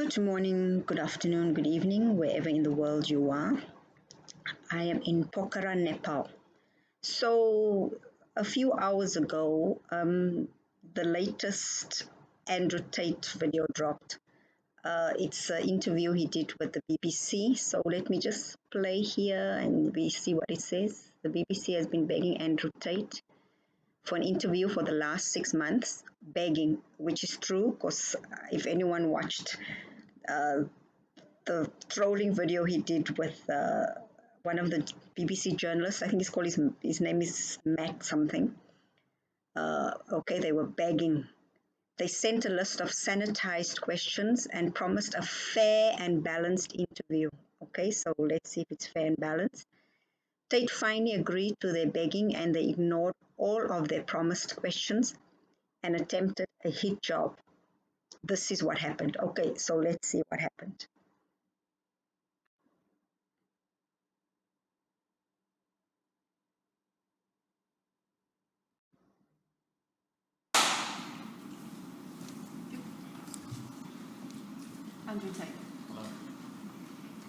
Good morning, good afternoon, good evening, wherever in the world you are. I am in Pokhara, Nepal. So, a few hours ago, the latest Andrew Tate video dropped. It's an interview he did with the BBC. So, let me just play here and we see what it says. The BBC has been begging Andrew Tate for an interview for the last 6 months, begging, which is true because if anyone watched the trolling video he did with one of the BBC journalists, I think his name is Matt something. Okay, they were begging. They sent a list of sanitized questions and promised a fair and balanced interview. Okay, so let's see if it's fair and balanced. Tate finally agreed to their begging and they ignored all of their promised questions and attempted a hit job. This is what happened. Okay, so let's see what happened. Andrew Tate. Hello.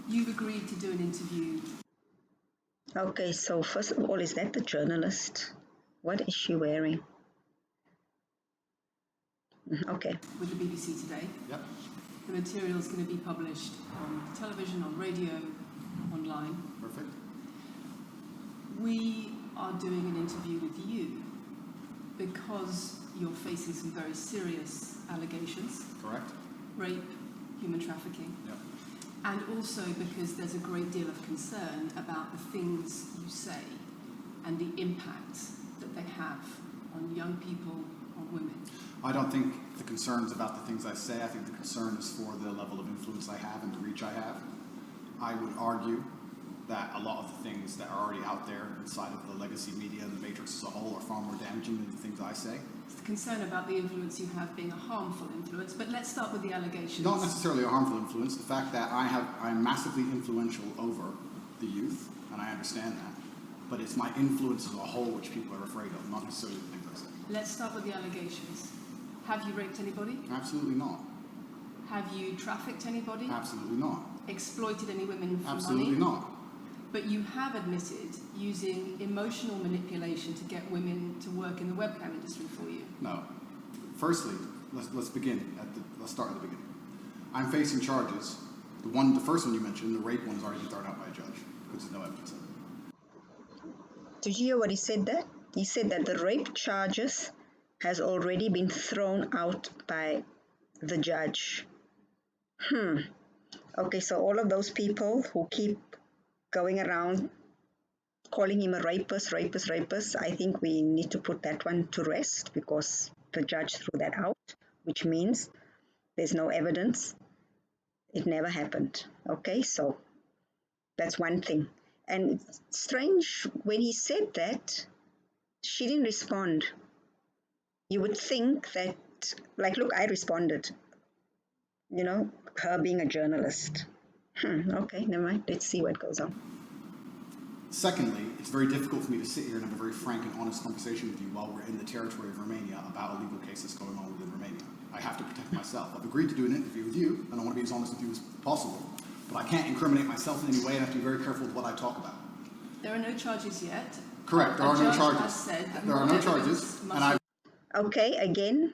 You've agreed to do an interview. Okay, so first of all, is that the journalist? What is she wearing? Okay. With the BBC today. Yep. The material is going to be published on television, on radio, online. Perfect. We are doing an interview with you because you're facing some very serious allegations. Correct. Rape, human trafficking. Yep. And also because there's a great deal of concern about the things you say and the impact that they have on young people, on women. I don't think the concern is about the things I say. I think the concern is for the level of influence I have and the reach I have. I would argue that a lot of the things that are already out there inside of the legacy media and the matrix as a whole are far more damaging than the things I say. It's the concern about the influence you have being a harmful influence, but let's start with the allegations. Not necessarily a harmful influence. The fact that I'm massively influential over the youth, and I understand that, but it's my influence as a whole which people are afraid of, not necessarily the things I say. Let's start with the allegations. Have you raped anybody? Absolutely not. Have you trafficked anybody? Absolutely not. Exploited any women for Absolutely money? not. But you have admitted using emotional manipulation to get women to work in the webcam industry for you. No. Firstly, let's begin let's start at the beginning. I'm facing charges. The first one you mentioned, the rape one, has already been thrown out by a judge because there's no evidence of it. Did you hear what he said there? He said that the rape charges has already been thrown out by the judge. Okay, so all of those people who keep going around calling him a rapist, I think we need to put that one to rest because the judge threw that out, which means there's no evidence. It never happened. Okay, so that's one thing. And it's strange, when he said that, she didn't respond. You would think that, like, look, I responded. You know, her being a journalist. Okay, never mind. Let's see what goes on. Secondly, it's very difficult for me to sit here and have a very frank and honest conversation with you while we're in the territory of Romania about a legal case that's going on within Romania. I have to protect myself. I've agreed to do an interview with you, and I want to be as honest with you as possible. But I can't incriminate myself in any way, and I have to be very careful with what I talk about. There are no charges yet. Correct, there are no charges. Has said that there are no charges, and I... Okay, again,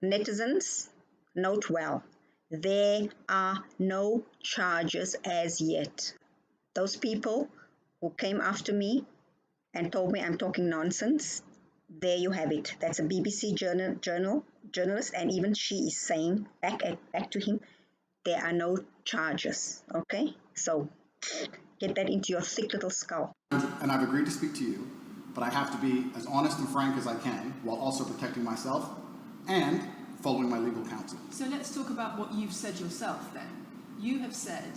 netizens, note well. There are no charges as yet. Those people who came after me and told me I'm talking nonsense, there you have it. That's a BBC journalist, and even she is saying back to him, there are no charges. Okay, so get that into your thick little skull. And I've agreed to speak to you, but I have to be as honest and frank as I can while also protecting myself and following my legal counsel. So let's talk about what you've said yourself then. You have said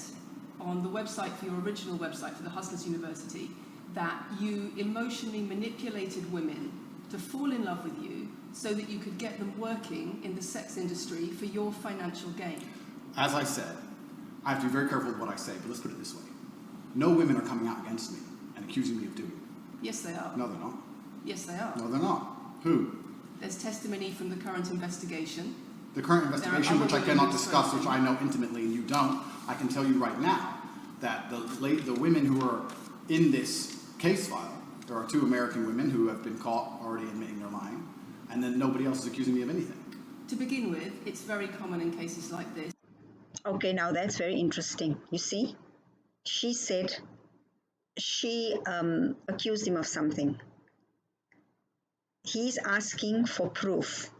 on the website, for your original website for the Hustlers University, that you emotionally manipulated women to fall in love with you so that you could get them working in the sex industry for your financial gain. As I said, I have to be very careful with what I say, but let's put it this way. No women are coming out against me and accusing me of doing it. Yes, they are. No, they're not. Yes, they are. No, they're not. Who? There's testimony from the current investigation The current There are investigation, other which I women cannot who've discuss, spoken. which I know intimately and you don't, I can tell you right now that the women who are in this case file, there are 2 American women who have been caught already admitting they're lying, and then nobody else is accusing me of anything. To begin with, it's very common in cases like this. Okay, now that's very interesting. You see, she said she accused him of something. He's asking for proof.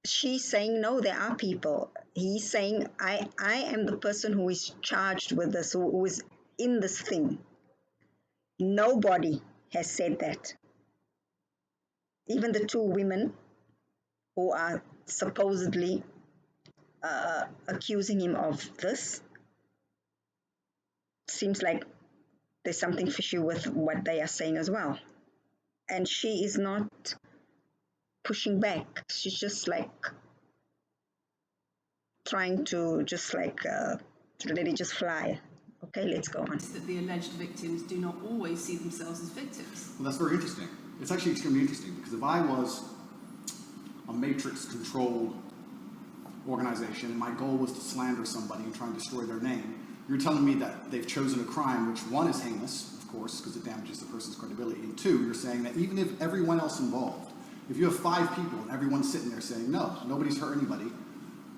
She's saying, no, there are people. He's saying, I am the person who is charged with this, who is in this thing. Nobody has said that. Even the 2 women who are supposedly accusing him of this, seems like there's something fishy with what they are saying as well. And she is not pushing back. She's just like trying to just like let it just fly. Okay, let's go on. That the alleged victims do not always see themselves as victims. Well, that's very interesting. It's actually extremely interesting because if I was a matrix-controlled organization and my goal was to slander somebody and try and destroy their name, you're telling me that they've chosen a crime which, 1, is heinous, of course, because it damages the person's credibility, and 2, you're saying that even if everyone else involved, if you have 5 people and everyone's sitting there saying, no, nobody's hurt anybody,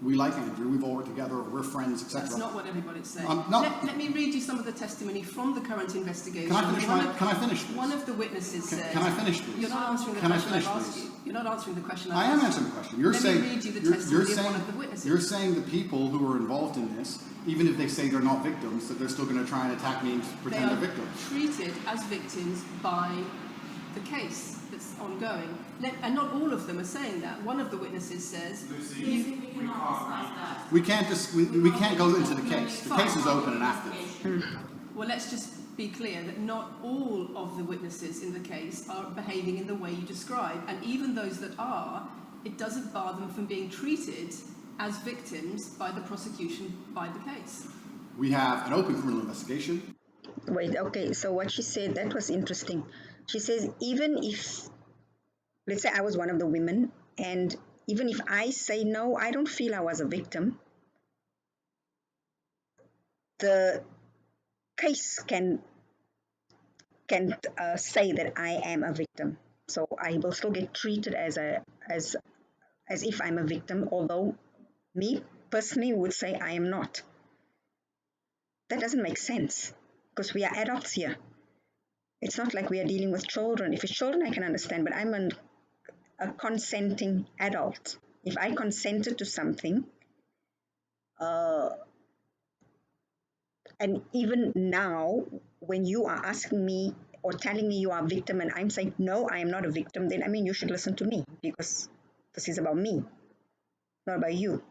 we like Andrew, we've all worked together, we're friends, etc. That's not what everybody's saying. No. Let me read you some of the testimony from the current investigation. Can I finish, please? One of the witnesses said... Can I finish, please? You're not answering the Can I question finish, I've asked please? you. You're not answering the question I've I asked am you. answering the question. You're Let saying, me read you the you're testimony saying, of one of the witnesses. You're saying the people who are involved in this, even if they say they're not victims, that they're still going to try and attack me and They pretend are they're victims. treated as victims by the case that's ongoing. And not all of them are saying that. One of the witnesses says... We can't go into the case. The case is open and active. Well, let's just be clear that not all of the witnesses in the case are behaving in the way you describe. And even those that are, it doesn't bar them from being treated as victims by the prosecution by the case. We have an open criminal investigation. Wait, okay, so what she said, that was interesting. She says, even if, let's say I was one of the women, and even if I say, no, I don't feel I was a victim, the case can say that I am a victim. So I will still get treated as if I'm a victim, although me personally would say I am not. That doesn't make sense because we are adults here. It's not like we are dealing with children. If it's children, I can understand, but I'm a consenting adult. If I consented to something, and even now, when you are asking me or telling me you are a victim and I'm saying, no, I am not a victim, then I mean, you should listen to me because this is about me, not about you.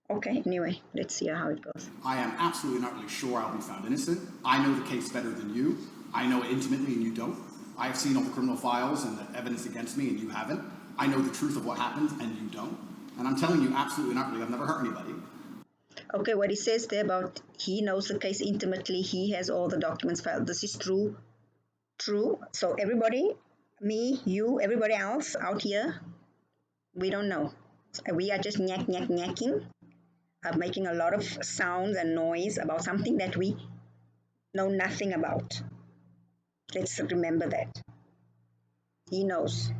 Okay, anyway, let's see how it goes. I am absolutely not really sure I'll be found innocent. I know the case better than you. I know it intimately and you don't. I have seen all the criminal files and the evidence against me and you haven't. I know the truth of what happened and you don't. And I'm telling you absolutely not really. I've never hurt anybody. Okay, what he says there about he knows the case intimately, he has all the documents filed. This is true. True. So everybody, me, you, everybody else out here, we don't know. We are just knacking, making a lot of sounds and noise about something that we know nothing about. Let's remember that. He knows.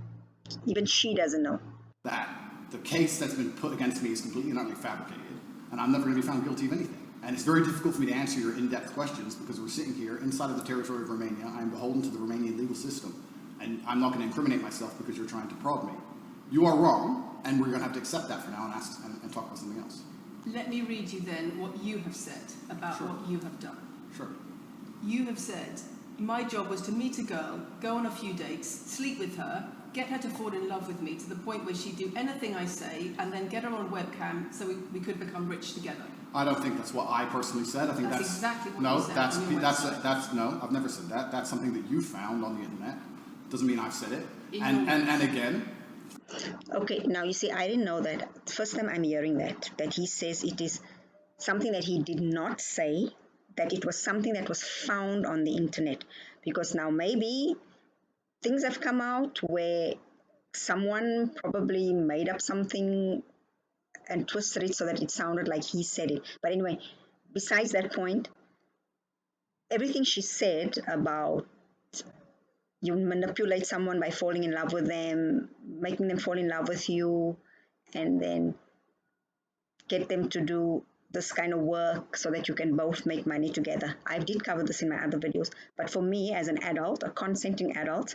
Even she doesn't know. That the case that's been put against me is completely and utterly fabricated, and I'm never going to be found guilty of anything. And it's very difficult for me to answer your in-depth questions because we're sitting here inside of the territory of Romania. I'm beholden to the Romanian legal system, and I'm not going to incriminate myself because you're trying to prod me. You are wrong, and we're going to have to accept that for now and talk about something else. Let me read you then what you have said about Sure. what you have done. Sure. You have said, my job was to meet a girl, go on a few dates, sleep with her, get her to fall in love with me to the point where she'd do anything I say, and then get her on webcam so we could become rich together. I don't think that's what I personally said. I think That's exactly what no, you said that's on your website. that's no. I've never said that. That's something that you found on the internet. Doesn't mean I've said it. In And again, Okay, now you see, I didn't know that. First time I'm hearing that he says it is something that he did not say, that it was something that was found on the internet. Because now maybe things have come out where someone probably made up something and twisted it so that it sounded like he said it. But anyway, besides that point, everything she said about you manipulate someone by falling in love with them, making them fall in love with you, and then get them to do this kind of work so that you can both make money together. I did cover this in my other videos, but for me as an adult, a consenting adult,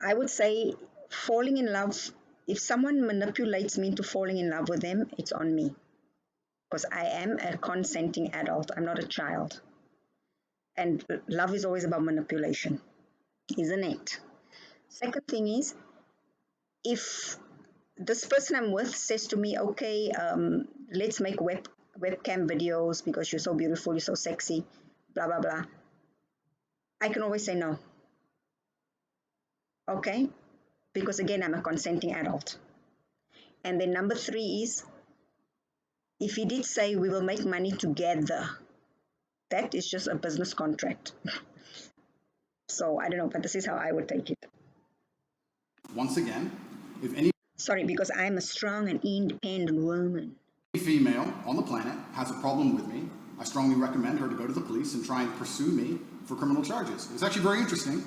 I would say falling in love, if someone manipulates me into falling in love with them, it's on me. Because I am a consenting adult, I'm not a child. And love is always about manipulation, isn't it? Second thing is, if this person I'm with says to me, okay, let's make webcam videos because you're so beautiful, you're so sexy, blah, blah, blah. I can always say no. Okay? Because again, I'm a consenting adult. And then number 3 is, if he did say we will make money together, that is just a business contract. So I don't know, but this is how I would take it. Once again, if any Sorry, because I'm a strong and independent woman. female on the planet has a problem with me, I strongly recommend her to go to the police and try and pursue me for criminal charges. It's actually very interesting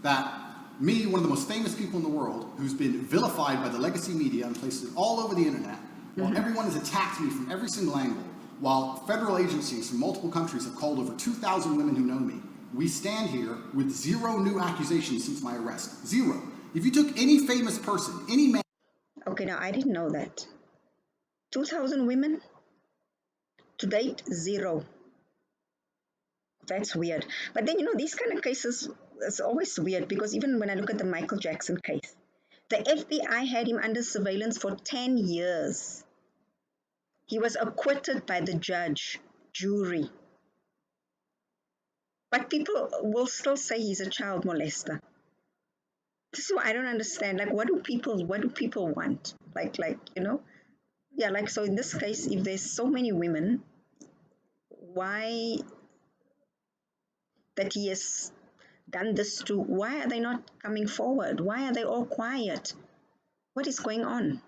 that me, one of the most famous people in the world, who's been vilified by the legacy media and places all over the internet, while everyone has attacked me from every single angle, while federal agencies from multiple countries have called over 2,000 women who know me, we stand here with 0 new accusations since my arrest. 0. If you took any famous person, any man... Okay, now I didn't know that. 2,000 women? To date, 0. That's weird. But then, these kind of cases, it's always weird because even when I look at the Michael Jackson case, the FBI had him under surveillance for 10 years. He was acquitted by the judge, jury. But people will still say he's a child molester. This is what I don't understand. Like, what do people want? Yeah, like, so in this case, if there's so many women, why that he has done this to, why are they not coming forward? Why are they all quiet? What is going on?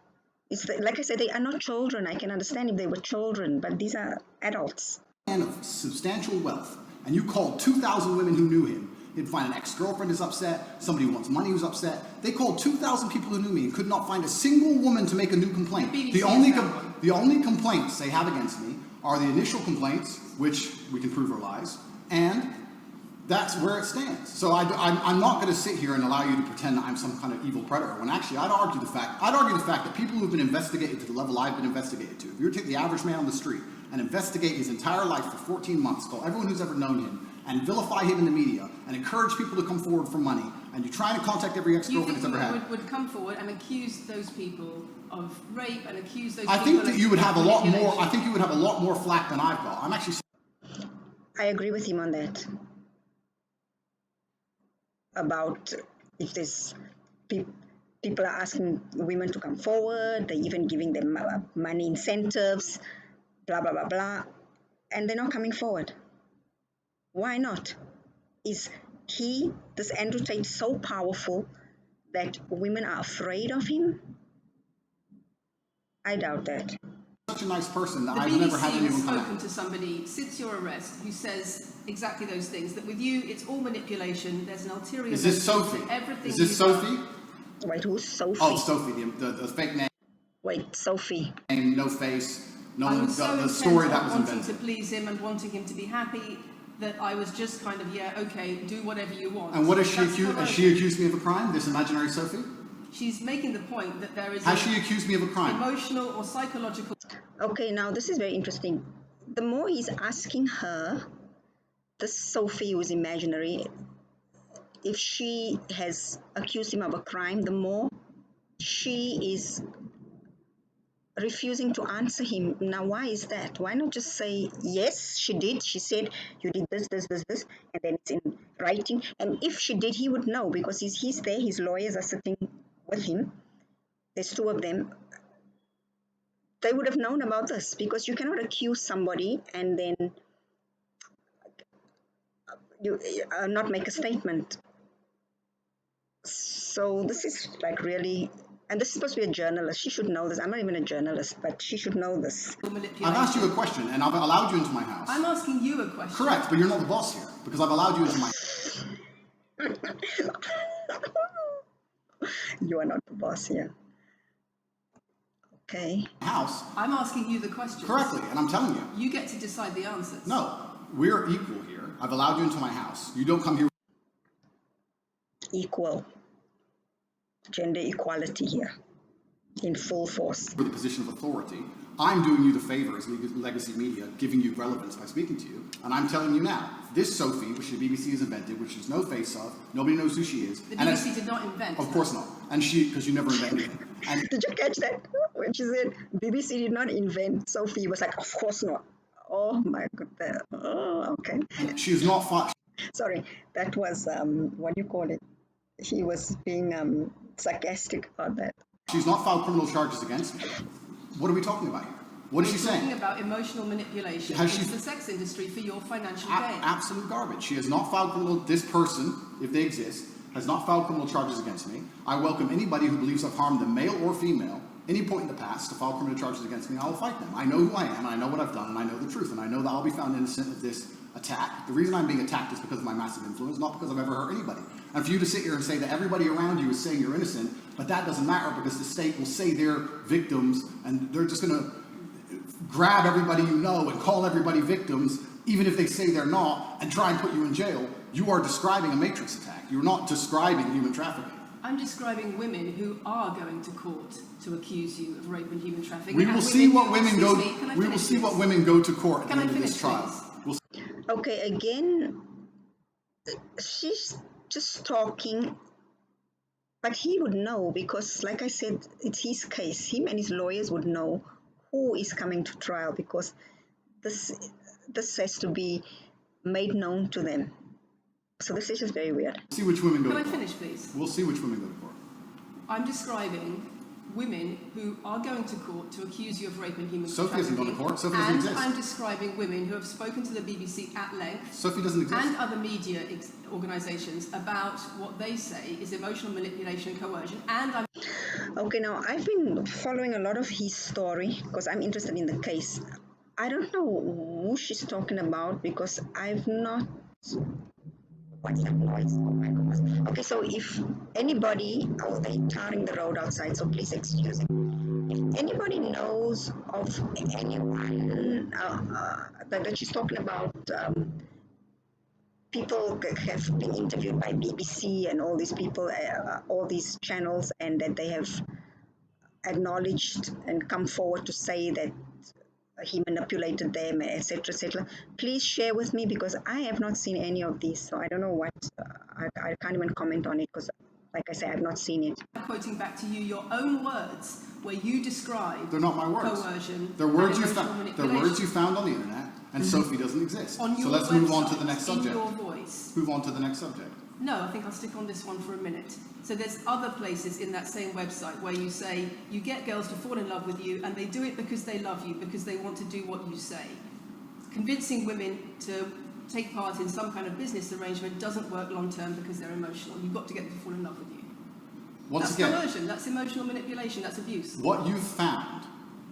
Like I said, they are not children. I can understand if they were children, but these are adults. Man of substantial wealth, and you called 2,000 women who knew him. He'd find an ex-girlfriend is upset, somebody who wants money who's upset. They called 2,000 people who knew me and could not find a single woman to make a new complaint. The only complaints they have against me are the initial complaints, which we can prove are lies, and that's where it stands. So I'm not going to sit here and allow you to pretend that I'm some kind of evil predator, when actually I'd argue the fact that people who've been investigated to the level I've been investigated to, if you were to take the average man on the street and investigate his entire life for 14 months, call everyone who's ever known him, and vilify him in the media, and encourage people to come forward for money, and you're trying to contact every ex-girlfriend he's ever had. Would come forward and accuse those people of rape and accuse those I people think that you would have a lot more. manipulation. I think you would have a lot more flack than I've got. I'm actually. I agree with him on that. About if there's people are asking women to come forward, they're even giving them money incentives, blah, blah, blah, blah, and they're not coming forward. Why not? Is this Andrew Tate, so powerful that women are afraid of him? I doubt that. Such a nice person that The I've BBC never had has anyone come spoken out. to somebody since your arrest who says exactly those things, that with you it's all manipulation, there's an ulterior Is this motive Sophie? to everything Is this you've done. Sophie? Wait, who's Sophie? Oh, Sophie, the fake name, Wait, Sophie. no face, I was so the intent story on that was wanting invented. to please him and wanting him to be happy that I was just kind of, yeah, okay, do whatever you want. And what is she That's accused? what I Has she accused me of a crime? This imaginary Sophie? She's making the point that there is Has she accused me of a crime? emotional or psychological. Okay, now this is very interesting. The more he's asking her, this Sophie who is imaginary, if she has accused him of a crime, the more she is refusing to answer him. Now, why is that? Why not just say, yes, she did. She said, you did this, this, this, this, and then it's in writing. And if she did, he would know because he's there. His lawyers are sitting with him. There's 2 of them. They would have known about this because you cannot accuse somebody and then you not make a statement. So this is like really, and this is supposed to be a journalist. She should know this. I'm not even a journalist, but she should know this. I've asked you a question, and I've allowed you into my house. I'm asking you a question. Correct, but you're not the boss here, because I've allowed you into my You are not the boss here. Okay. house I'm asking you the question. correctly, and I'm telling you. You get to decide the answers. No, we're equal here. I've allowed you into my house. You don't come here Equal. Gender equality here in full force. with a position of authority. I'm doing you the favor as legacy media, giving you relevance by speaking to you, and I'm telling you now, this Sophie, which the BBC has invented, which there's no face of, nobody knows who she is. The BBC did not invent. Of course not. And because you never invent anything. And Did you catch that? When she said BBC did not invent, Sophie was like, of course not. Oh my goodness. Oh, okay. she is not fought. Sorry, that was, what do you call it? He was being sarcastic about that. She's not filed criminal charges against me. What are we talking about here? What is she We're talking saying? about emotional manipulation Has she- into the sex industry for your financial gain. Absolute garbage. She has not filed criminal. This person, if they exist, has not filed criminal charges against me. I welcome anybody who believes I've harmed them, male or female, any point in the past, to file criminal charges against me. I will fight them. I know who I am, and I know what I've done, and I know the truth, and I know that I'll be found innocent of this attack. The reason I'm being attacked is because of my massive influence, not because I've ever hurt anybody. And for you to sit here and say that everybody around you is saying you're innocent, but that doesn't matter because the state will say they're victims, and they're just going to grab everybody you know and call everybody victims, even if they say they're not, and try and put you in jail. You are describing a matrix attack. You're not describing human trafficking. I'm describing women who are going to court to accuse you of rape and human trafficking. We and will see what women excuse go. me, can I We will finish, see what please? women go to court at Can the I end of finish, this trial. please? We'll Okay, again, she's just talking, but he would know because, like I said, it's his case. Him and his lawyers would know who is coming to trial because this has to be made known to them. So this is just very weird. see which women go Can I to court. finish, please? We'll see which women go to court. I'm describing women who are going to court to accuse you of rape and human Sophie hasn't trafficking. gone to court. Sophie doesn't and exist. I'm describing women who have spoken to the BBC at length Sophie doesn't exist. and other media organisations about what they say is emotional manipulation and coercion. And I'm Okay, now I've been following a lot of his story because I'm interested in the case. I don't know who she's talking about because I've not. What's that noise? Oh my goodness. Okay, so if anybody, oh, they're tarring the road outside, so please excuse it. If anybody knows of anyone that she's talking about, people that have been interviewed by BBC and all these people, all these channels, and that they have acknowledged and come forward to say that he manipulated them, etc., etc. Please share with me because I have not seen any of these, so I don't know what. I can't even comment on it because, like I say, I've not seen it. quoting back to you your own words where you describe They're not my words. coercion. They're words and you emotional found. They're manipulation. words you found on the internet, and Sophie doesn't exist. On So your let's move on to website, the next in subject. your voice. Move on to the next subject. No, I think I'll stick on this one for a minute. So there's other places in that same website where you say you get girls to fall in love with you and they do it because they love you, because they want to do what you say. Convincing women to take part in some kind of business arrangement doesn't work long term because they're emotional. You've got to get them to fall in love with you. Once That's again, coercion, that's emotional manipulation, that's abuse. what you've found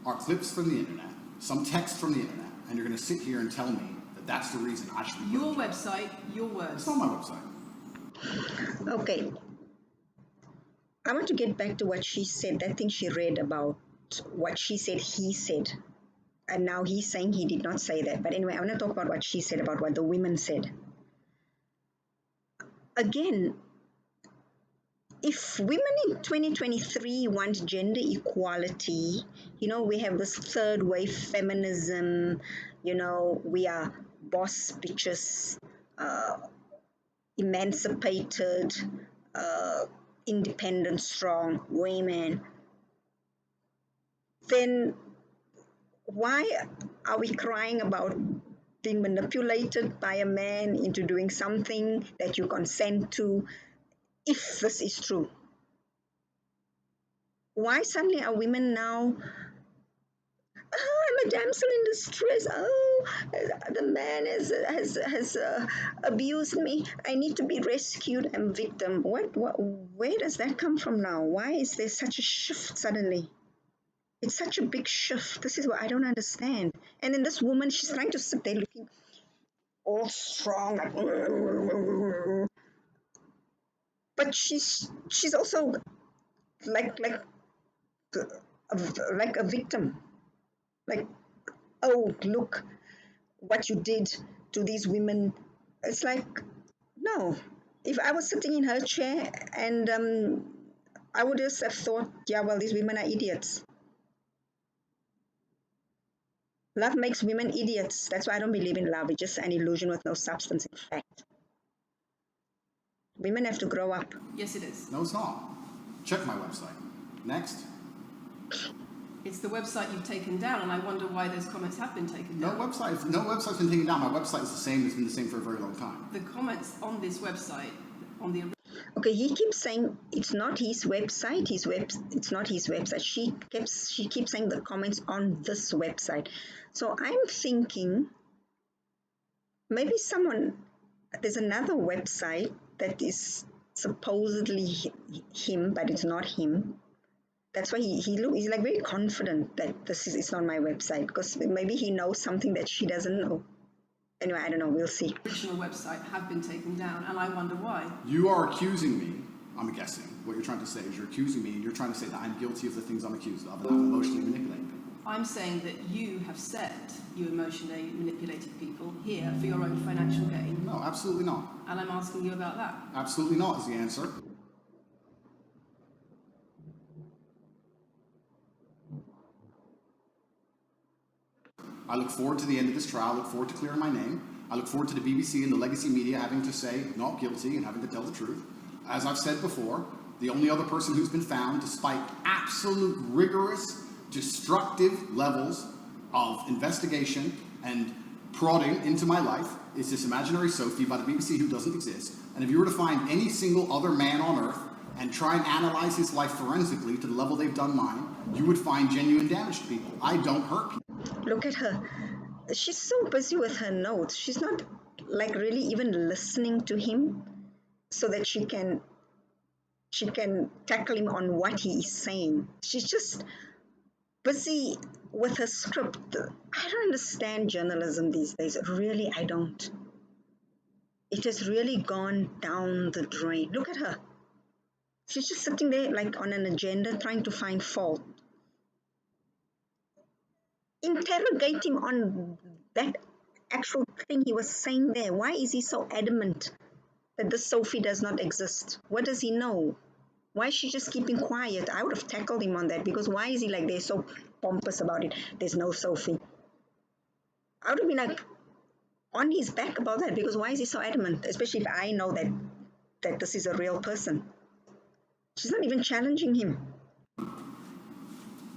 are clips from the internet, some text from the internet, and you're going to sit here and tell me that that's the reason I should be put Your in jail. website, your words. It's not my website. Okay. I want to get back to what she said, that thing she read about what she said he said. And now he's saying he did not say that. But anyway, I want to talk about what she said about what the women said. Again, if women in 2023 want gender equality, we have this third wave feminism, we are boss bitches, emancipated, independent, strong women, then why are we crying about being manipulated by a man into doing something that you consent to if this is true? Why suddenly are women now, I'm a damsel in distress, the man has abused me. I need to be rescued. I'm victim. What? Where does that come from now? Why is there such a shift suddenly? It's such a big shift. This is what I don't understand. And then this woman, she's trying to sit there looking all strong, like, but she's also like like a victim. Like, oh, look what you did to these women. It's like, no. If I was sitting in her chair and I would just have thought, yeah, well, these women are idiots. Love makes women idiots. That's why I don't believe in love. It's just an illusion with no substance, in fact. Women have to grow up. Yes, it is. No, it's not. Check my website. Next. It's the website you've taken down, and I wonder why those comments have been taken down. No website's been taken down. My website is the same. It's been the same for a very long time. The comments on this website, on the Okay, he keeps saying it's not his website. It's not his website. She keeps saying the comments on this website. So I'm thinking maybe there's another website that is supposedly him, but it's not him. That's why he's like very confident that it's not my website, because maybe he knows something that she doesn't know. Anyway, I don't know. We'll see. original website have been taken down, and I wonder why. You are accusing me, I'm guessing, what you're trying to say is you're accusing me and you're trying to say that I'm guilty of the things I'm accused of and I'm emotionally manipulating people. I'm saying that you have said you emotionally manipulated people here for your own financial gain. No, absolutely not. And I'm asking you about that. Absolutely not is the answer. I look forward to the end of this trial. I look forward to clearing my name. I look forward to the BBC and the legacy media having to say not guilty and having to tell the truth. As I've said before, the only other person who's been found, despite absolute rigorous, destructive levels of investigation and prodding into my life, is this imaginary Sophie by the BBC who doesn't exist. And if you were to find any single other man on earth and try and analyze his life forensically to the level they've done mine, you would find genuine damage to people. I don't hurt people. Look at her. She's so busy with her notes. She's not like really even listening to him so that she can tackle him on what he is saying. She's just busy with her script. I don't understand journalism these days. Really, I don't. It has really gone down the drain. Look at her. She's just sitting there like on an agenda trying to find fault. Interrogate him on that actual thing he was saying there. Why is he so adamant that this Sophie does not exist? What does he know? Why is she just keeping quiet? I would have tackled him on that, because why is he like they're so pompous about it? There's no Sophie. I would have been like on his back about that, because why is he so adamant? Especially if I know that this is a real person. She's not even challenging him.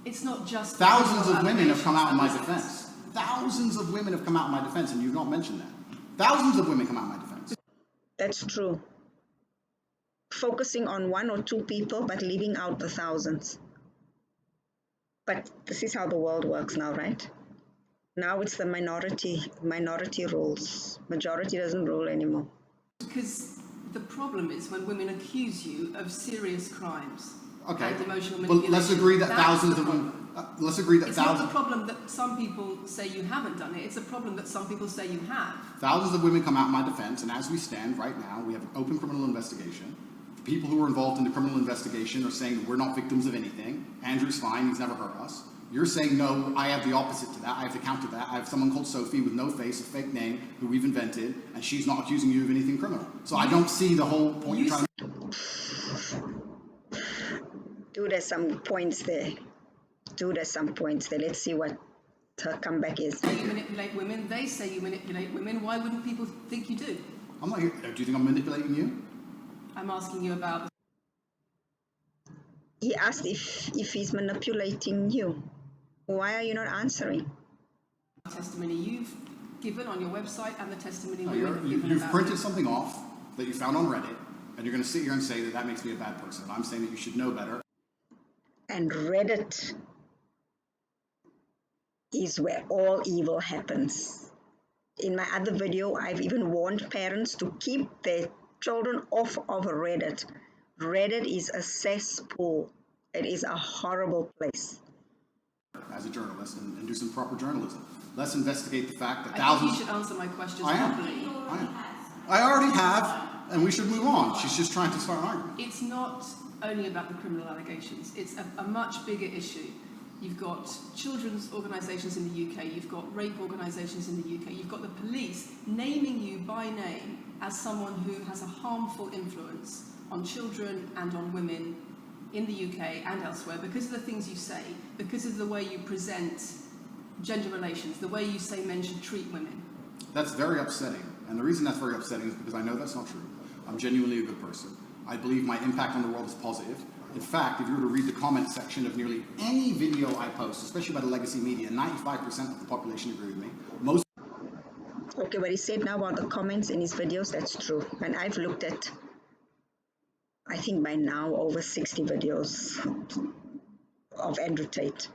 It's not just Thousands of women have come out in my defense. Thousands of women have come out in my defense, and you've not mentioned that. Thousands of women come out in my defense. That's true. Focusing on one or two people, but leaving out the thousands. But this is how the world works now, right? Now it's the minority rules. Majority doesn't rule anymore. Because the problem is when women accuse you of serious crimes. Okay, And emotional but manipulation. let's agree that That's thousands the of women. problem. Let's agree that It's thousands. not the problem that some people say you haven't done it. It's a problem that some people say you have. Thousands of women come out in my defense, and as we stand right now, we have an open criminal investigation. The people who were involved in the criminal investigation are saying that we're not victims of anything. Andrew's fine, he's never hurt us. You're saying, no, I have the opposite to that. I have to counter that. I have someone called Sophie with no face, a fake name, who we've invented, and she's not accusing you of anything criminal. So I don't see the whole point you're trying to make. Dude, there's some points there. Let's see what her comeback is. You manipulate women. They say you manipulate women. Why wouldn't people think you do? I'm not here. Do you think I'm manipulating you? I'm asking you about He asked if he's manipulating you. Why are you not answering? the testimony you've given on your website and the testimony No, women have given you've about printed you. something off that you found on Reddit, and you're going to sit here and say that that makes me a bad person. I'm saying that you should know better. And Reddit is where all evil happens. in my other video, I've even warned parents to keep their children off of Reddit. Reddit is a cesspool. It is a horrible place. As a journalist and do some proper journalism. Let's investigate the fact that I thousands. think you should answer my questions I am. properly. I already have, and we should move on. She's just trying to start an argument. It's not only about the criminal allegations. It's a much bigger issue. You've got children's organisations in the UK, you've got rape organisations in the UK, you've got the police naming you by name as someone who has a harmful influence on children and on women in the UK and elsewhere because of the things you say, because of the way you present gender relations, the way you say men should treat women. That's very upsetting. And the reason that's very upsetting is because I know that's not true. I'm genuinely a good person. I believe my impact on the world is positive. In fact, if you were to read the comment section of nearly any video I post, especially by the legacy media, 95% of the population agree with me. Most. Okay, what he said now about the comments in his videos, that's true. And I've looked at, I think by now, over 60 videos of Andrew Tate.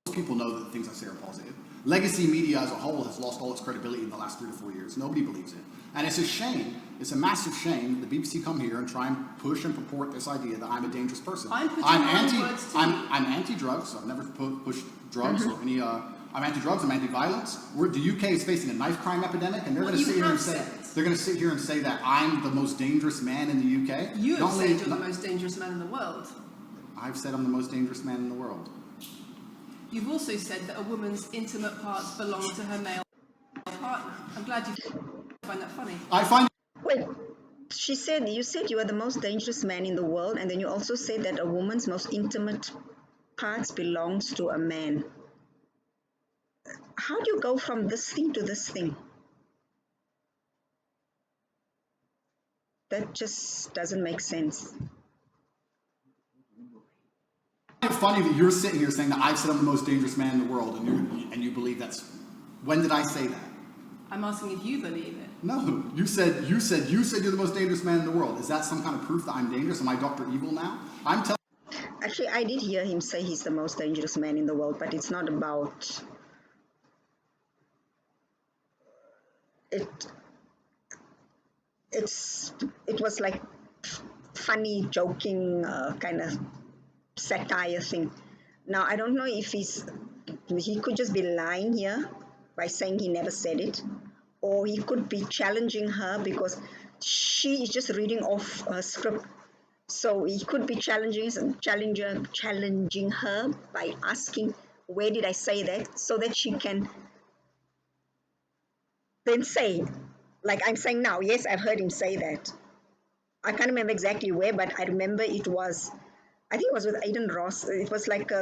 Most people know that the things I say are positive. Legacy media as a whole has lost all its credibility in the last 3 to 4 years. Nobody believes it. And it's a shame, it's a massive shame that the BBC come here and try and push and purport this idea that I'm a dangerous person. I'm anti-drugs, so I've never pushed drugs or any, I'm anti-drugs, I'm anti-violence. The UK is facing a knife crime epidemic, and they're going to sit here and say that I'm the most dangerous man in the UK. You have said you're the most dangerous man in the world. I've said I'm the most dangerous man in the world. You've also said that a woman's intimate parts belong to her male partner. I'm glad you find that funny. I find. Wait, you said you are the most dangerous man in the world, and then you also said that a woman's most intimate parts belongs to a man. How do you go from this thing to this thing? That just doesn't make sense. It's funny that you're sitting here saying that I've said I'm the most dangerous man in the world, and you believe that's. When did I say that? I'm asking if you believe it. No, you said you're the most dangerous man in the world. Is that some kind of proof that I'm dangerous? Am I Dr. Evil now? I'm telling. Actually, I did hear him say he's the most dangerous man in the world, but it's not about it. It was like funny, joking kind of satire thing. Now I don't know if he could just be lying here by saying he never said it, or he could be challenging her because she is just reading off her script. So he could be challenging her by asking, where did I say that, so that she can then say, like I'm saying now, yes, I've heard him say that. I can't remember exactly where, but I remember I think it was with Aiden Ross. It was like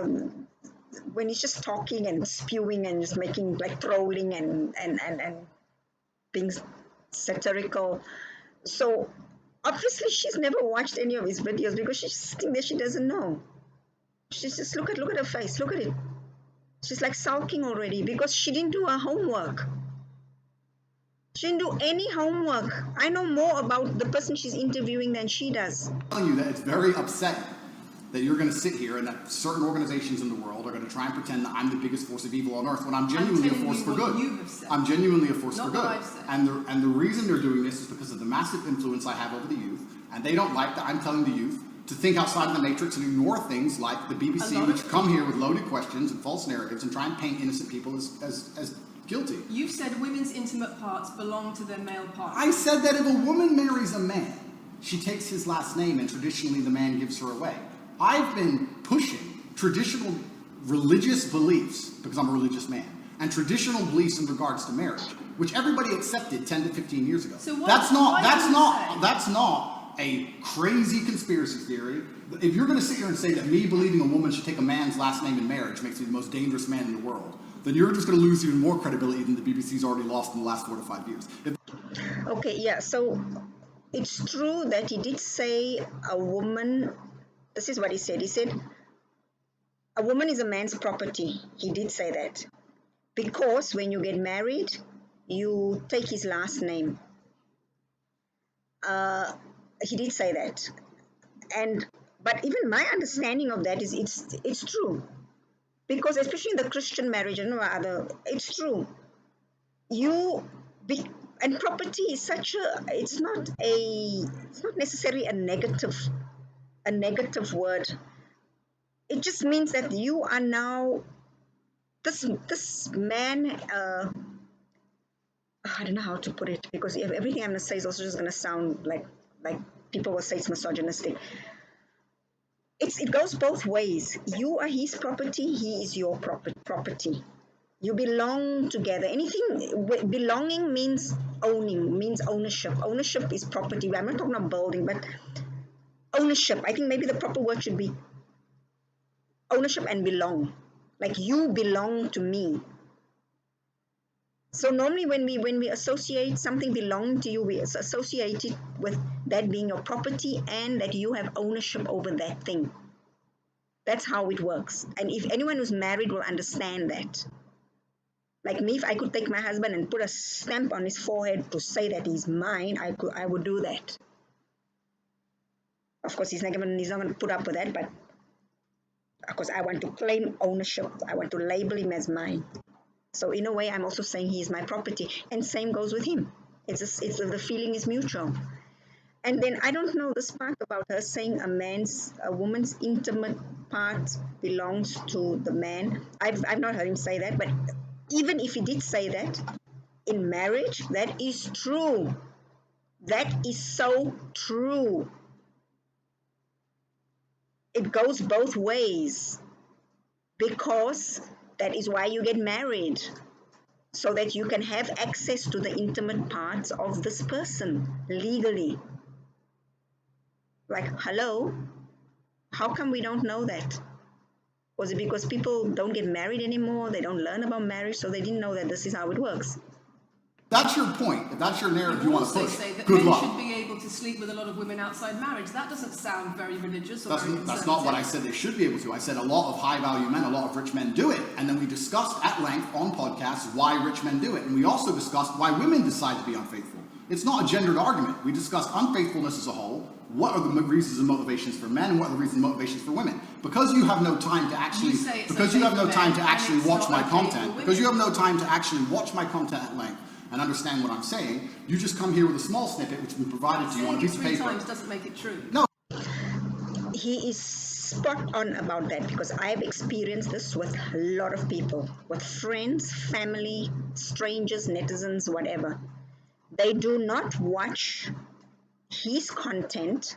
when he's just talking and spewing and just making, like, trolling and being satirical. So obviously she's never watched any of his videos because she just thinks that she doesn't know. She's just, look at her face, look at it. She's like sulking already because she didn't do her homework. She didn't do any homework. I know more about the person she's interviewing than she does. I'm telling you that it's very upsetting that you're going to sit here and that certain organizations in the world are going to try and pretend that I'm the biggest force of evil on earth when I'm genuinely a force for good. I'm genuinely a force for good. And the reason they're doing this is because of the massive influence I have over the youth, and they don't like that I'm telling the youth to think outside of the matrix and ignore things like the BBC, which come here with loaded questions and false narratives and try and paint innocent people as guilty. You've said women's intimate parts belong to their male partner. I said that if a woman marries a man, she takes his last name and traditionally the man gives her away. I've been pushing traditional religious beliefs, because I'm a religious man, and traditional beliefs in regards to marriage, which everybody accepted 10 to 15 years ago. So that's not a crazy conspiracy theory. If you're going to sit here and say that me believing a woman should take a man's last name in marriage makes me the most dangerous man in the world, then you're just going to lose even more credibility than the BBC's already lost in the last 4 to 5 years. Okay, yeah, so it's true that he did say a woman, this is what he said. He said, a woman is a man's property. He did say that. Because when you get married, you take his last name. He did say that. But even my understanding of that is it's true. Because especially in the Christian marriage, it's true. And property is such a, it's not necessarily a negative word. It just means that you are now this man. I don't know how to put it, because if everything I'm going to say is also just going to sound like people will say it's misogynistic. It goes both ways. You are his property, he is your property. You belong together. Belonging means owning, means ownership. Ownership is property. I'm not talking about building, but ownership. I think maybe the proper word should be ownership and belong. Like, you belong to me. So normally when we associate something belonging to you, we associate it with that being your property and that you have ownership over that thing. That's how it works. And if anyone who's married will understand that. Like me, if I could take my husband and put a stamp on his forehead to say that he's mine, I would do that. Of course, he's not going to put up with that, but of course I want to claim ownership. I want to label him as mine. So in a way, I'm also saying he's my property, and same goes with him. The feeling is mutual. And then I don't know this part about her saying a woman's intimate part belongs to the man. I've not heard him say that, but even if he did say that, in marriage, that is true. That is so true. It goes both ways, because that is why you get married, so that you can have access to the intimate parts of this person legally. Like, hello, how come we don't know that? Was it because people don't get married anymore? They don't learn about marriage, so they didn't know that this is how it works. That's your point. If that's your narrative you want to push, say that good men luck. should be able to sleep with a lot of women outside marriage. That doesn't sound very religious or That's, very that's not what I said they should be able to. I said a lot of high-value men, a lot of rich men do it. And then we discussed at length on podcasts why rich men do it. And we also discussed why women decide to be unfaithful. It's not a gendered argument. We discussed unfaithfulness as a whole. What are the reasons and motivations for men, and what are the reasons and motivations for women? Because you have no time to actually, watch my content, because you have no time to actually watch my content at length and understand what I'm saying, you just come here with a small snippet which has been provided to you on a piece of paper. 3 times doesn't make it true. No. He is spot on about that, because I've experienced this with a lot of people, with friends, family, strangers, netizens, whatever. They do not watch his content,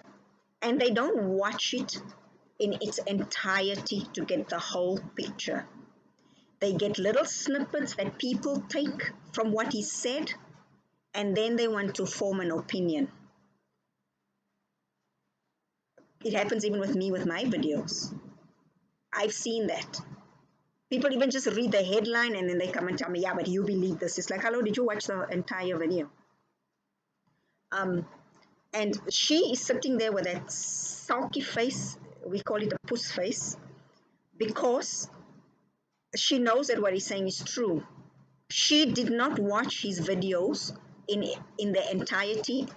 and they don't watch it in its entirety to get the whole picture. They get little snippets that people take from what he said, and then they want to form an opinion. It happens even with me with my videos. I've seen that. People even just read the headline and then they come and tell me, yeah, but you believe this. It's like, hello, did you watch the entire video? And she is sitting there with that sulky face, we call it a puss face, because she knows that what he's saying is true. She did not watch his videos in their entirety,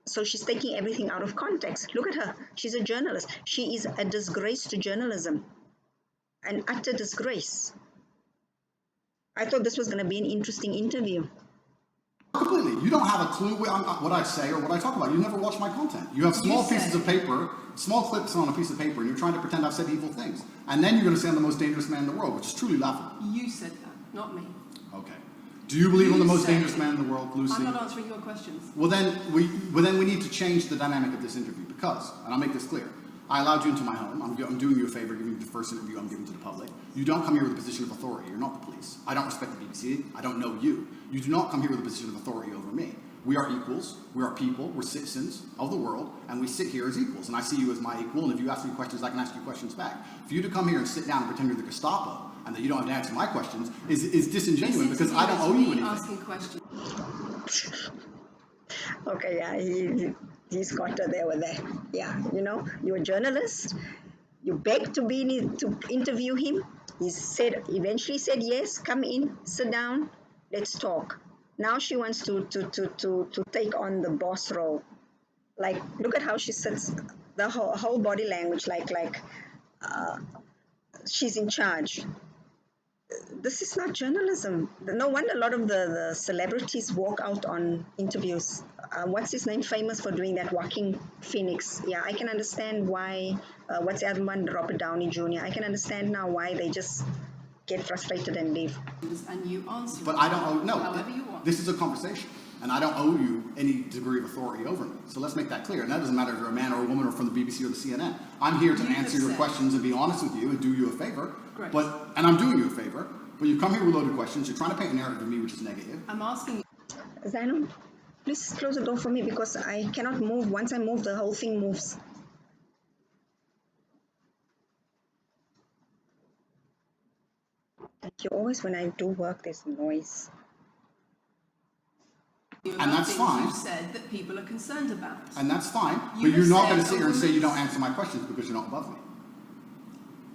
so she's taking everything out of context. Look at her. She's a journalist. She is a disgrace to journalism, an utter disgrace. I thought this was going to be an interesting interview. Completely. You don't have a clue what I say or what I talk about. You never watch my content. You have small pieces of paper, small clips on a piece of paper, and you're trying to pretend I've said evil things. And then you're going to say I'm the most dangerous man in the world, which is truly laughable. You said that, not me. Okay. Do you believe I'm the most dangerous man in the world, Lucy? I'm not answering your questions. Well, then we need to change the dynamic of this interview, because, and I'll make this clear, I allowed you into my home. I'm doing you a favor, giving you the first interview I'm giving to the public. You don't come here with a position of authority. You're not the police. I don't respect the BBC. I don't know you. You do not come here with a position of authority over me. We are equals. We are people. We're citizens of the world, and we sit here as equals. And I see you as my equal, and if you ask me questions, I can ask you questions back. For you to come here and sit down and pretend you're the Gestapo and that you don't have to answer my questions is disingenuous, because I don't owe you anything. Asking questions. Okay, yeah, he's got her there with that. Yeah, you're a journalist. You begged to interview him. He eventually said yes. Come in, sit down, let's talk. Now she wants to take on the boss role. Like, look at how she sits. The whole body language, like she's in charge. This is not journalism. No wonder a lot of the celebrities walk out on interviews. What's his name? Famous for doing that, Walking Phoenix. Yeah, I can understand why. What's the other one? Robert Downey Jr. I can understand now why they just get frustrated and leave. And you answer. But I don't owe, no, however you want. this is a conversation, and I don't owe you any degree of authority over me. So let's make that clear. And that doesn't matter if you're a man or a woman or from the BBC or the CNN. I'm here to answer your questions and be honest with you and do you a favor. Great. And I'm doing you a favor, but you come here with loaded questions. You're trying to paint a narrative of me which is negative. I'm asking you. Zainab, please close the door for me because I cannot move. Once I move, the whole thing moves. Like you always, when I do work, there's noise. And that's fine. You've said that people are concerned about. And that's fine, You but you're have not said going to sit a here and say you woman's- don't answer my questions because you're not above me.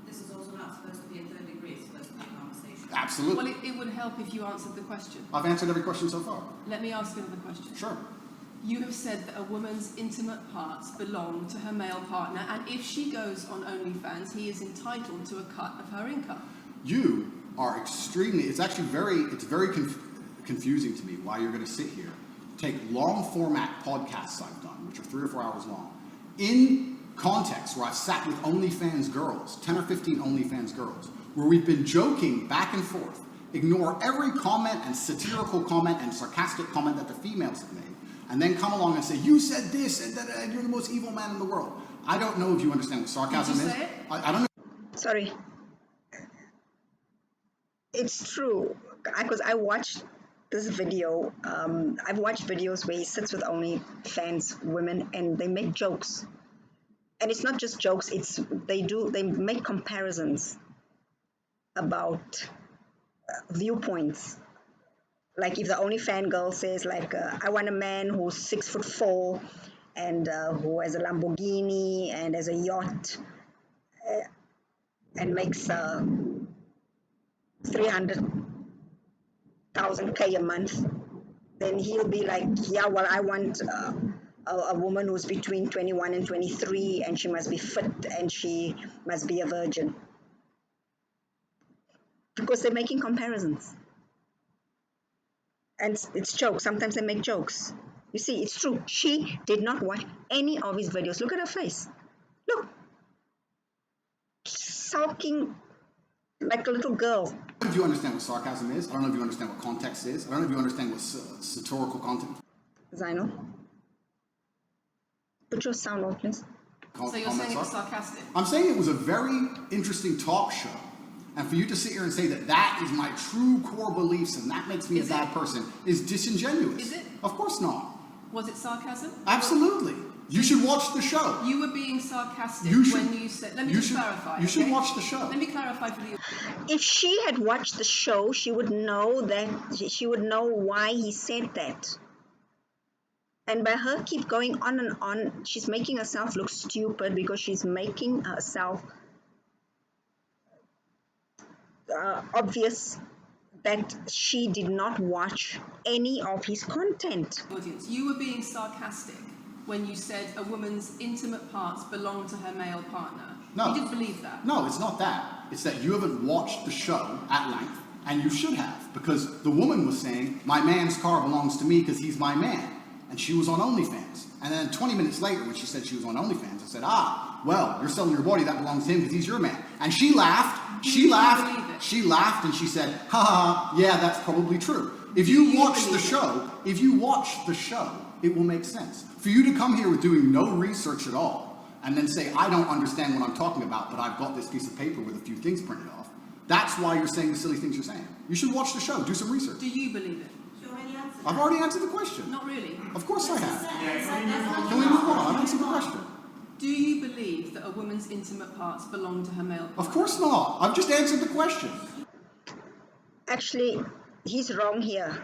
This is also not supposed to be a third degree, it's supposed to be a conversation. Absolutely. Well, it would help if you answered the question. I've answered every question so far. Let me ask another question. Sure. You have said that a woman's intimate parts belong to her male partner, and if she goes on OnlyFans, he is entitled to a cut of her income. You are extremely, it's actually very confusing to me why you're going to sit here, take long format podcasts I've done, which are 3 or 4 hours long, in context where I've sat with OnlyFans girls, 10 or 15 OnlyFans girls, where we've been joking back and forth, ignore every comment and satirical comment and sarcastic comment that the females have made, and then come along and say, you said this, and you're the most evil man in the world. I don't know if you understand what sarcasm Did you is. say it? I don't know. Sorry. It's true, because I watched this video. I've watched videos where he sits with OnlyFans women and they make jokes. And it's not just jokes, they make comparisons about viewpoints. Like if the OnlyFans girl says like, I want a man who's 6'4" and who has a Lamborghini and has a yacht and makes 300,000 K a month, then he'll be like, yeah, well, I want a woman who's between 21 and 23 and she must be fit and she must be a virgin. Because they're making comparisons. And it's jokes. Sometimes they make jokes. You see, it's true. She did not watch any of his videos. Look at her face. Look. Sulking like a little girl. I don't know if you understand what sarcasm is. I don't know if you understand what context is. I don't know if you understand what satirical content. Zaino, put your sound on, please. So you're saying it's sarcastic? I'm saying it was a very interesting talk show. And for you to sit here and say that that is my true core beliefs and that makes me a bad person is disingenuous. Is it? Of course not. Was it sarcasm? Absolutely. You should watch the show. You were being sarcastic You should- when you said. Let me you just should- clarify. you should okay? watch the show. Let me clarify for you. If she had watched the show, she would know why he said that. And by her keep going on and on, she's making herself look stupid because she's making herself obvious that she did not watch any of his content. Audience, you were being sarcastic when you said a woman's intimate parts belong to her male partner. No. You didn't believe that. No, it's not that. It's that you haven't watched the show at length, and you should have, because the woman was saying, my man's car belongs to me because he's my man. And she was on OnlyFans. And then 20 minutes later, when she said she was on OnlyFans, I said, well, you're selling your body, that belongs to him because he's your man. And she laughed, Do you believe it? she laughed, and she said, ha, yeah, that's probably true. If you watch the show, it will make sense. For you to come here with doing no research at all, and then say, I don't understand what I'm talking about, but I've got this piece of paper with a few things printed off, that's why you're saying the silly things you're saying. You should watch the show, do some research. Do you believe it? You already answered I've already answered the question. Not really. Of course I have. that. Can we move on? I answered the question. Do you believe that a woman's intimate parts belong to her male partner? Of course not. I've just answered the question. Actually, he's wrong here.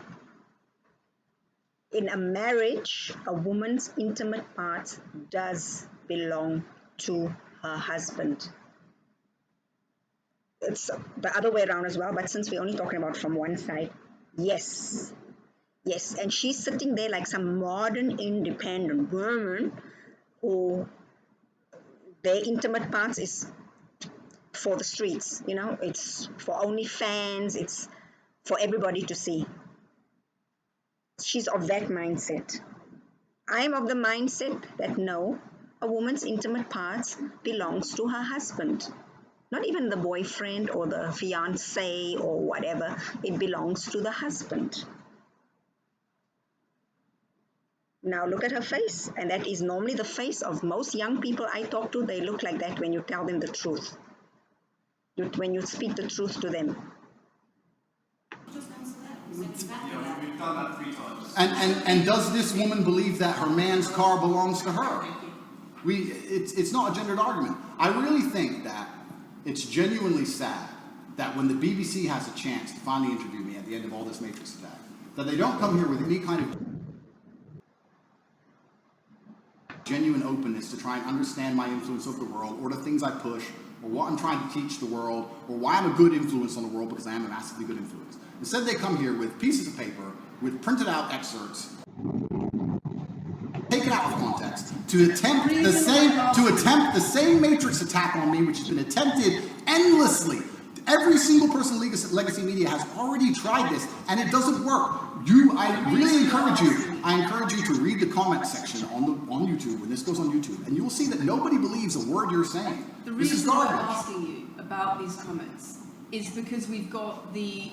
In a marriage, a woman's intimate parts does belong to her husband. It's the other way around as well, but since we're only talking about from one side, yes. Yes, and she's sitting there like some modern independent woman who their intimate parts is for the streets, it's for OnlyFans, it's for everybody to see. She's of that mindset. I'm of the mindset that no, a woman's intimate parts belongs to her husband. Not even the boyfriend or the fiancé or whatever. It belongs to the husband. Now look at her face, and that is normally the face of most young people I talk to. They look like that when you tell them the truth. When you speak the truth to them. Just answer that. You said exactly that. We've done that 3 times. And does this woman believe that her man's car belongs to her? It's not a gendered argument. I really think that it's genuinely sad that when the BBC has a chance to finally interview me at the end of all this Matrix attack, that they don't come here with any kind of genuine openness to try and understand my influence over the world, or the things I push, or what I'm trying to teach the world, or why I'm a good influence on the world, because I am a massively good influence. Instead, they come here with pieces of paper, with printed out excerpts, taken out of context, to attempt the same Matrix attack on me, which has been attempted endlessly. Every single person in Legacy Media has already tried this, and it doesn't work. I really encourage you to read the comment section on YouTube when this goes on YouTube, and you will see that nobody believes a word you're saying. The This is reason I'm garbage. asking you about these comments is because we've got the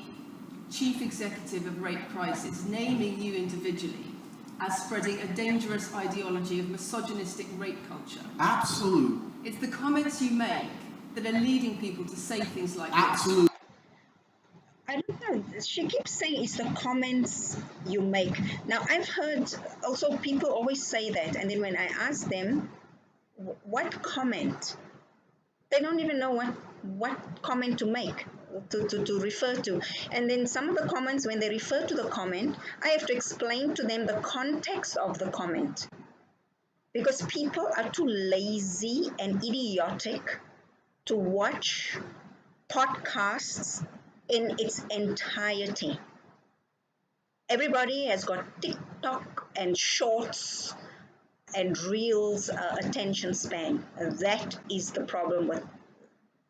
chief executive of Rape Crisis naming you individually as spreading a dangerous ideology of misogynistic rape culture. Absolute. It's the comments you make that are leading people to say things like Absolute. I don't know. She keeps saying it's the comments you make. Now, I've heard also people always say that, and then when I ask them, what comment? They don't even know what comment to make, to refer to. And then some of the comments, when they refer to the comment, I have to explain to them the context of the comment. Because people are too lazy and idiotic to watch podcasts in its entirety. Everybody has got TikTok and shorts and reels attention span. That is the problem with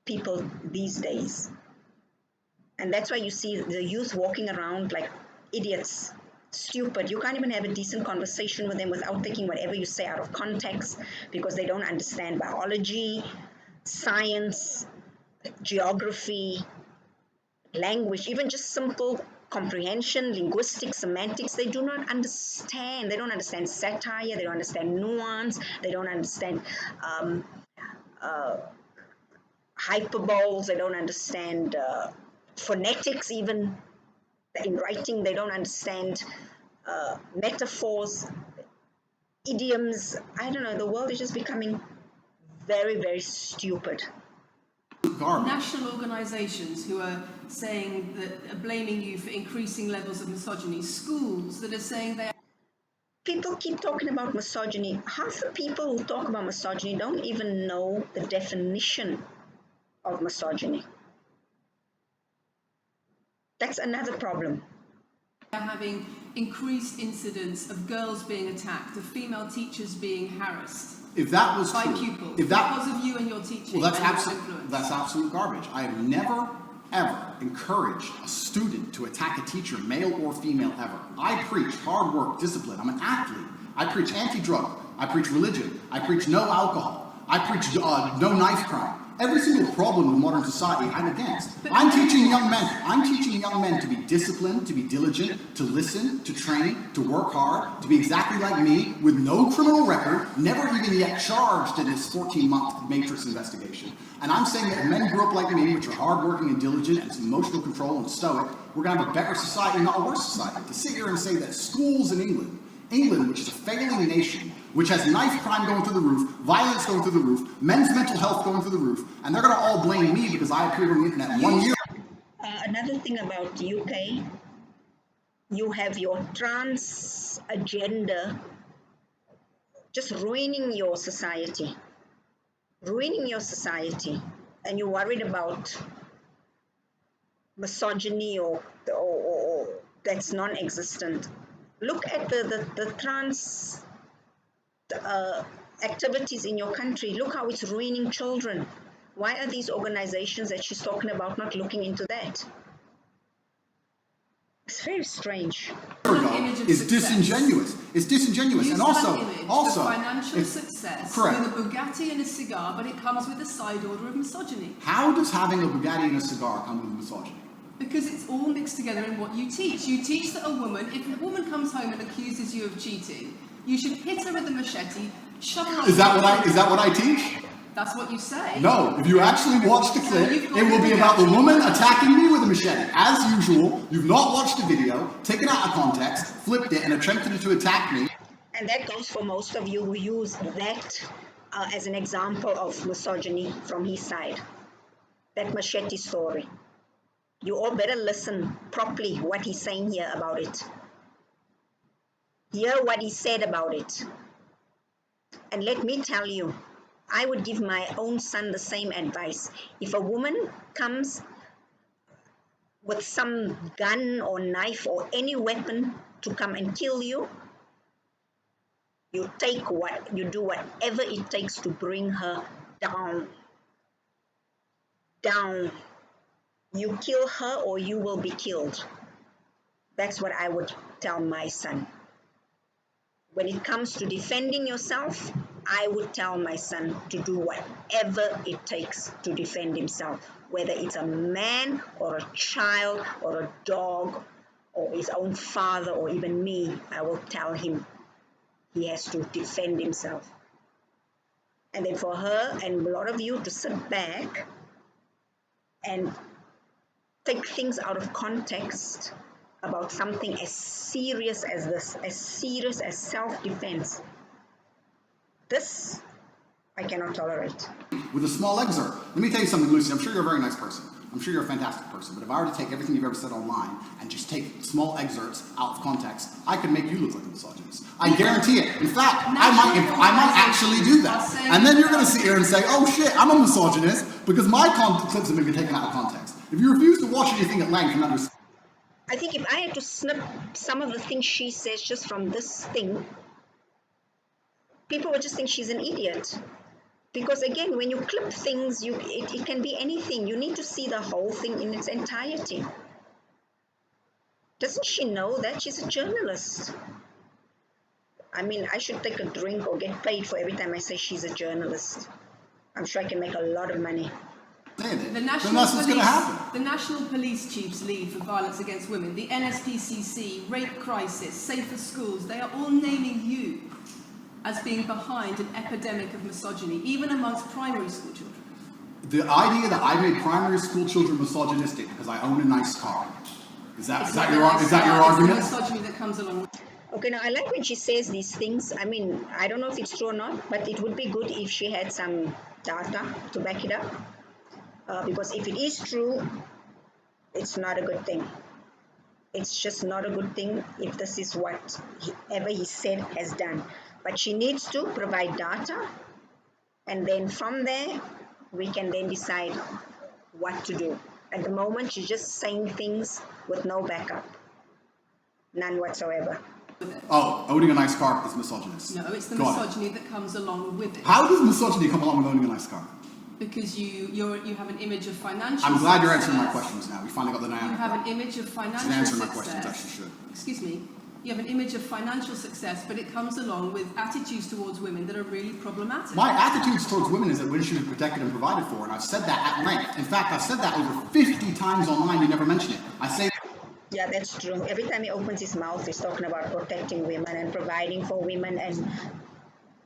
people these days. And that's why you see the youth walking around like idiots, stupid. You can't even have a decent conversation with them without taking whatever you say out of context, because they don't understand biology, science, geography, language, even just simple comprehension, linguistics, semantics. They do not understand. They don't understand satire. They don't understand nuance. They don't understand hyperboles. They don't understand phonetics, even in writing. They don't understand metaphors, idioms. I don't know. The world is just becoming very, very stupid. Garbage. national organisations who are saying that, are blaming you for increasing levels of misogyny, schools that are saying they People keep talking about misogyny. Half the people who talk about misogyny don't even know the definition of misogyny. That's another problem. are having increased incidents of girls being attacked, of female teachers being harassed If that was by true, pupils if that because of you and your teaching well, and your influence. that's absolute garbage. I have never ever encouraged a student to attack a teacher, male or female, ever. I preach hard work, discipline. I'm an athlete. I preach anti-drug. I preach religion. I preach no alcohol. I preach no knife crime. Every single problem in modern society, I'm against. I'm teaching young men to be disciplined, to be diligent, to listen, to train, to work hard, to be exactly like me, with no criminal record, never even yet charged in this 14-month Matrix investigation. And I'm saying that if men grew up like me, which are hardworking and diligent and some emotional control and stoic, we're going to have a better society, not a worse society. To sit here and say that schools in England, which is a failing nation, which has knife crime going through the roof, violence going through the roof, men's mental health going through the roof, and they're going to all blame me because I appeared on the internet 1 year. Another thing about UK, you have your trans agenda just ruining your society. And you're worried about misogyny or that's non-existent. Look at the trans activities in your country. Look how it's ruining children. Why are these organizations that she's talking about not looking into that? It's very strange. Is disingenuous. It's disingenuous, You and sell also, an image also, of financial it's- success correct. with a Bugatti and a cigar, but it comes with a side order of misogyny. How does having a Bugatti and a cigar come with misogyny? Because it's all mixed together in what you teach. You teach that a woman, if a woman comes home and accuses you of cheating, you should hit her with a machete, shove her up. Is that what I teach? That's what you say. No, if you actually watch the clip, it will be about the woman attacking me with a machete. As usual, you've not watched the video, taken it out of context, flipped it, and attempted to attack me. And that goes for most of you who use that as an example of misogyny from his side. That machete story. You all better listen properly what he's saying here about it. Hear what he said about it. And let me tell you, I would give my own son the same advice. If a woman comes with some gun or knife or any weapon to come and kill you, you do whatever it takes to bring her down. Down. You kill her or you will be killed. That's what I would tell my son. When it comes to defending yourself, I would tell my son to do whatever it takes to defend himself, whether it's a man or a child or a dog or his own father or even me. I will tell him he has to defend himself. And then for her and a lot of you to sit back and take things out of context about something as serious as this, as serious as self-defense. This, I cannot tolerate. With a small excerpt. Let me tell you something, Lucy. I'm sure you're a very nice person. I'm sure you're a fantastic person. But if I were to take everything you've ever said online and just take small excerpts out of context, I could make you look like a misogynist. I guarantee it. In fact, I might actually do that. And then you're going to sit here and say, oh shit, I'm a misogynist because my clips have been taken out of context. If you refuse to watch anything at length and understand. I think if I had to snip some of the things she says just from this thing, people would just think she's an idiot. Because again, when you clip things, it can be anything. You need to see the whole thing in its entirety. Doesn't she know that? She's a journalist. I mean, I should take a drink or get paid for every time I say she's a journalist. I'm sure I can make a lot of money. The National Police Chiefs League for Violence Against Women, the NSPCC, Rape Crisis, Safer Schools, they are all naming you as being behind an epidemic of misogyny, even amongst primary school children. The idea that I made primary school children misogynistic because I own a nice car. Is that your argument? It's the misogyny that comes along with. Okay, now I like when she says these things. I mean, I don't know if it's true or not, but it would be good if she had some data to back it up. Because if it is true, it's not a good thing. It's just not a good thing if this is whatever he said has done. But she needs to provide data, and then from there, we can then decide what to do. At the moment, she's just saying things with no backup. None whatsoever. Oh, owning a nice car is misogynist. No, it's the misogyny that comes along with it. How does misogyny come along with owning a nice car? Because you have an image of financial I'm glad you're success. answering my questions now. We finally got the name. You have an image of financial You should answer my success. questions, actually should. Excuse me. You have an image of financial success, but it comes along with attitudes towards women that are really problematic. My attitudes towards women is that women should be protected and provided for, and I've said that at length. In fact, I've said that over 50 times online, you never mention it. I say. Yeah, that's true. Every time he opens his mouth, he's talking about protecting women and providing for women, and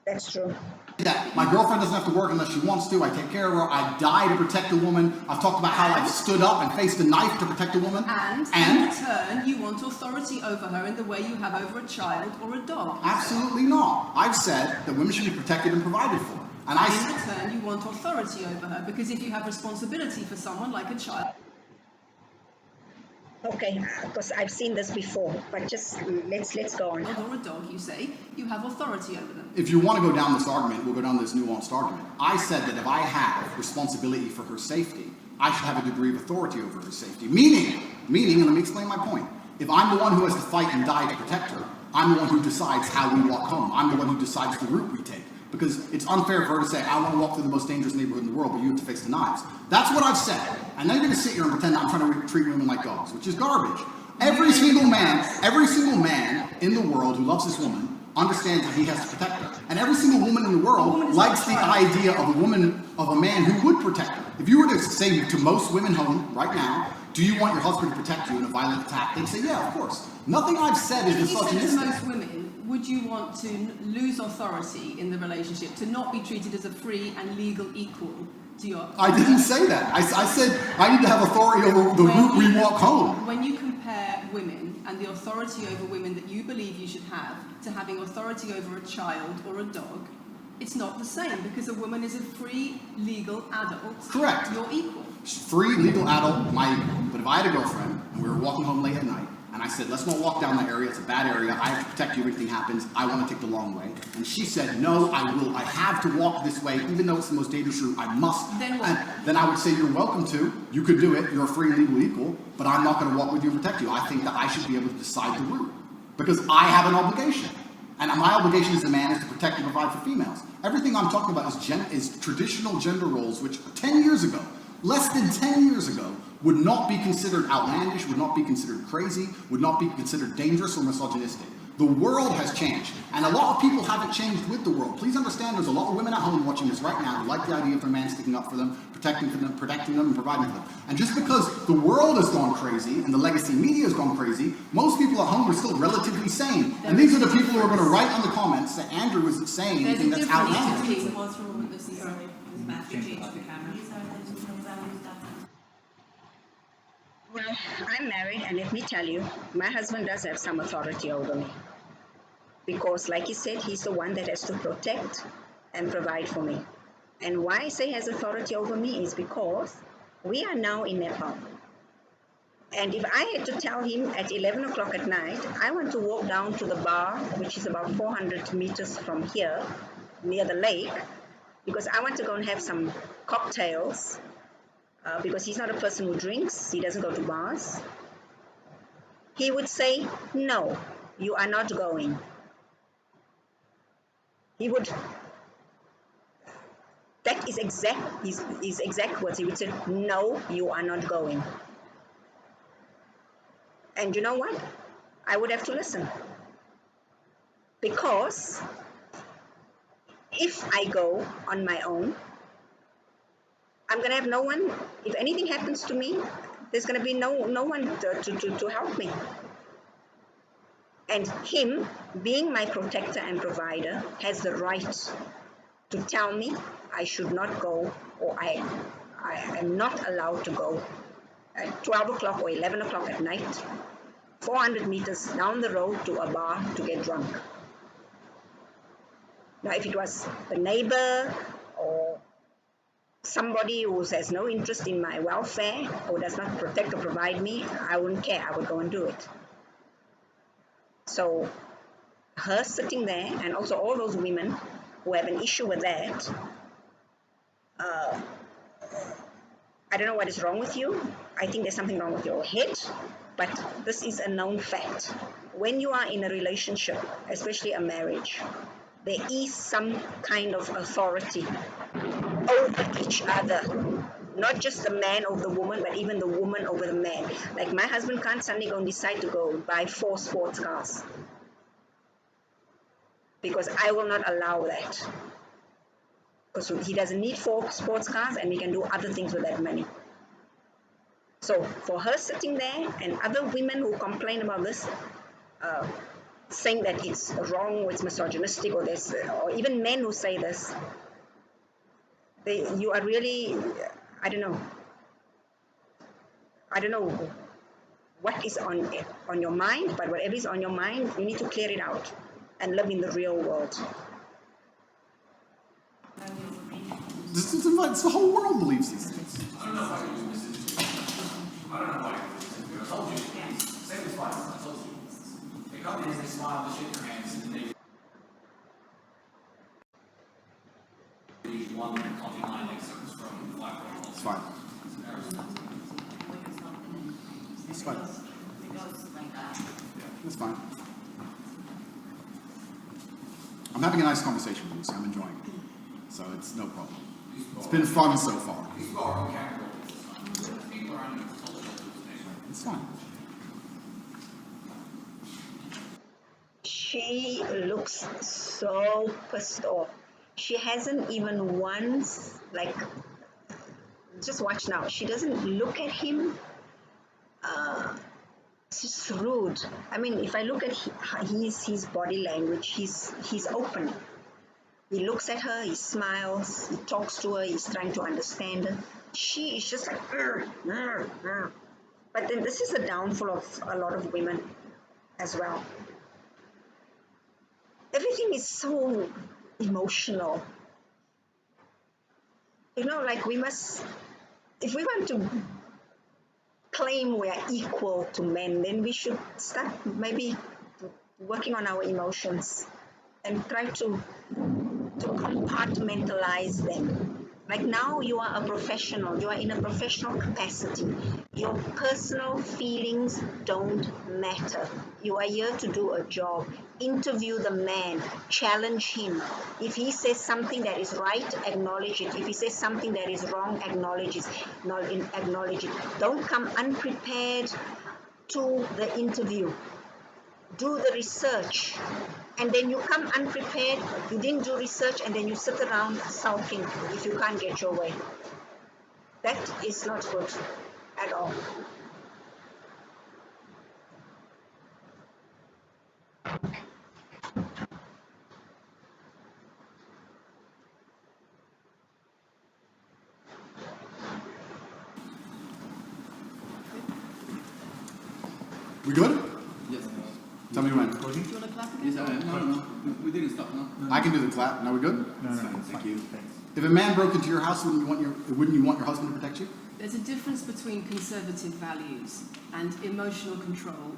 that's true. That my girlfriend doesn't have to work unless she wants to. I take care of her. I die to protect a woman. I've talked about how I've stood up and faced a knife to protect a woman. And in return, you want authority over her in the way you have over a child or a dog. Absolutely not. I've said that women should be protected and provided for. And in return, you want authority over her, because if you have responsibility for someone like a child. Okay, because I've seen this before, but just let's go on. Or a dog, you say, you have authority over them. If you want to go down this argument, we'll go down this nuanced argument. I said that if I have responsibility for her safety, I should have a degree of authority over her safety. Meaning, and let me explain my point. If I'm the one who has to fight and die to protect her, I'm the one who decides how we walk home. I'm the one who decides the route we take. because it's unfair for her to say, I want to walk through the most dangerous neighborhood in the world, but you have to face the knives. That's what I've said. And then you're going to sit here and pretend I'm trying to treat women like dogs, which is garbage. Every single man in the world who loves this woman understands that he has to protect her. And every single woman in the world likes the idea of a man who would protect her. If you were to say to most women home right now, do you want your husband to protect you in a violent attack? They'd say, yeah, of course. Nothing I've said is misogynistic. If you said to most women, would you want to lose authority in the relationship, to not be treated as a free and legal equal to your... I didn't say that. I said I need to have authority over the route we walk home. When you compare women and the authority over women that you believe you should have to having authority over a child or a dog, it's not the same, because a woman is a free, legal adult. Correct. You're equal. Free, legal adult, my equal. But if I had a girlfriend, and we were walking home late at night, and I said, let's not walk down that area, it's a bad area, I have to protect you if anything happens, I want to take the long way. And she said, no, I have to walk this way, even though it's the most dangerous route, I must. Then what? And then I would say, you're welcome to, you could do it, you're a free, legal equal, but I'm not going to walk with you and protect you. I think that I should be able to decide the route, because I have an obligation. And my obligation as a man is to protect and provide for females. Everything I'm talking about is traditional gender roles, which 10 years ago, less than 10 years ago, would not be considered outlandish, would not be considered crazy, would not be considered dangerous or misogynistic. The world has changed, and a lot of people haven't changed with the world. Please understand there's a lot of women at home watching this right now who like the idea of a man sticking up for them, protecting them, and providing for them. And just because the world has gone crazy and the legacy media has gone crazy, most people at home are still relatively sane. And these are the people who are going to write in the comments that Andrew isn't saying anything that's outlandish. Well, I'm married, and let me tell you, my husband does have some authority over me. Because, like he said, he's the one that has to protect and provide for me. And why I say he has authority over me is because we are now in Nepal. And if I had to tell him at 11 o'clock at night, I want to walk down to the bar, which is about 400 meters from here, near the lake, because I want to go and have some cocktails, because he's not a person who drinks, he doesn't go to bars, he would say, no, you are not going. He would, that is his exact words, he would say, no, you are not going. And you know what? I would have to listen. Because if I go on my own, I'm going to have no one. If anything happens to me, there's going to be no one to help me. And him, being my protector and provider, has the right to tell me I should not go, or I am not allowed to go at 12 o'clock or 11 o'clock at night, 400 meters down the road to a bar to get drunk. Now, if it was the neighbor or somebody who has no interest in my welfare or does not protect or provide me, I wouldn't care. I would go and do it. So her sitting there, and also all those women who have an issue with that, I don't know what is wrong with you. I think there's something wrong with your head, but this is a known fact. When you are in a relationship, especially a marriage, there is some kind of authority over each other. Not just the man over the woman, but even the woman over the man. Like my husband can't suddenly go and decide to go buy 4 sports cars, because I will not allow that. Because he doesn't need 4 sports cars, and we can do other things with that money. So for her sitting there and other women who complain about this, saying that it's wrong or it's misogynistic, or even men who say this, you are really, I don't know what is on your mind, but whatever is on your mind, you need to clear it out and live in the real world. It's the whole world believes these things. I don't know why you I told you. Same as fine. I told you. They come in, they smile, they shake their hands, and they use one coffee line excerpts from the Black Roll. It's fine. It's fine. It's fine. I'm having a nice conversation with you, so I'm enjoying it. So it's no problem. It's been fun so far. People are uncomfortable with this time. People are under cultural hallucination. It's fine. She looks so pissed off. She hasn't even once, like, just watch now. She doesn't look at him. It's just rude. I mean, if I look at his body language, he's open. He looks at her, he smiles, he talks to her, he's trying to understand her. She is just like, "Arr, arr, arr." But then this is the downfall of a lot of women as well. Everything is so emotional. You know, like we must, if we want to claim we are equal to men, then we should start maybe working on our emotions and try to compartmentalize them. Like now you are a professional, you are in a professional capacity. Your personal feelings don't matter. You are here to do a job. Interview the man, challenge him. If he says something that is right, acknowledge it. If he says something that is wrong, acknowledge it. Acknowledge it. Don't come unprepared to the interview. Do the research. And then you come unprepared, you didn't do research, and then you sit around sulking if you can't get your way. That is not good at all. We good? Yes. Tell me when. Do you want to clap again? Yes, no. We didn't stop, no? I can do the clap. Now we good? No, Thank you. If a man broke into your house, wouldn't you want your husband to protect you? There's a difference between conservative values and emotional control.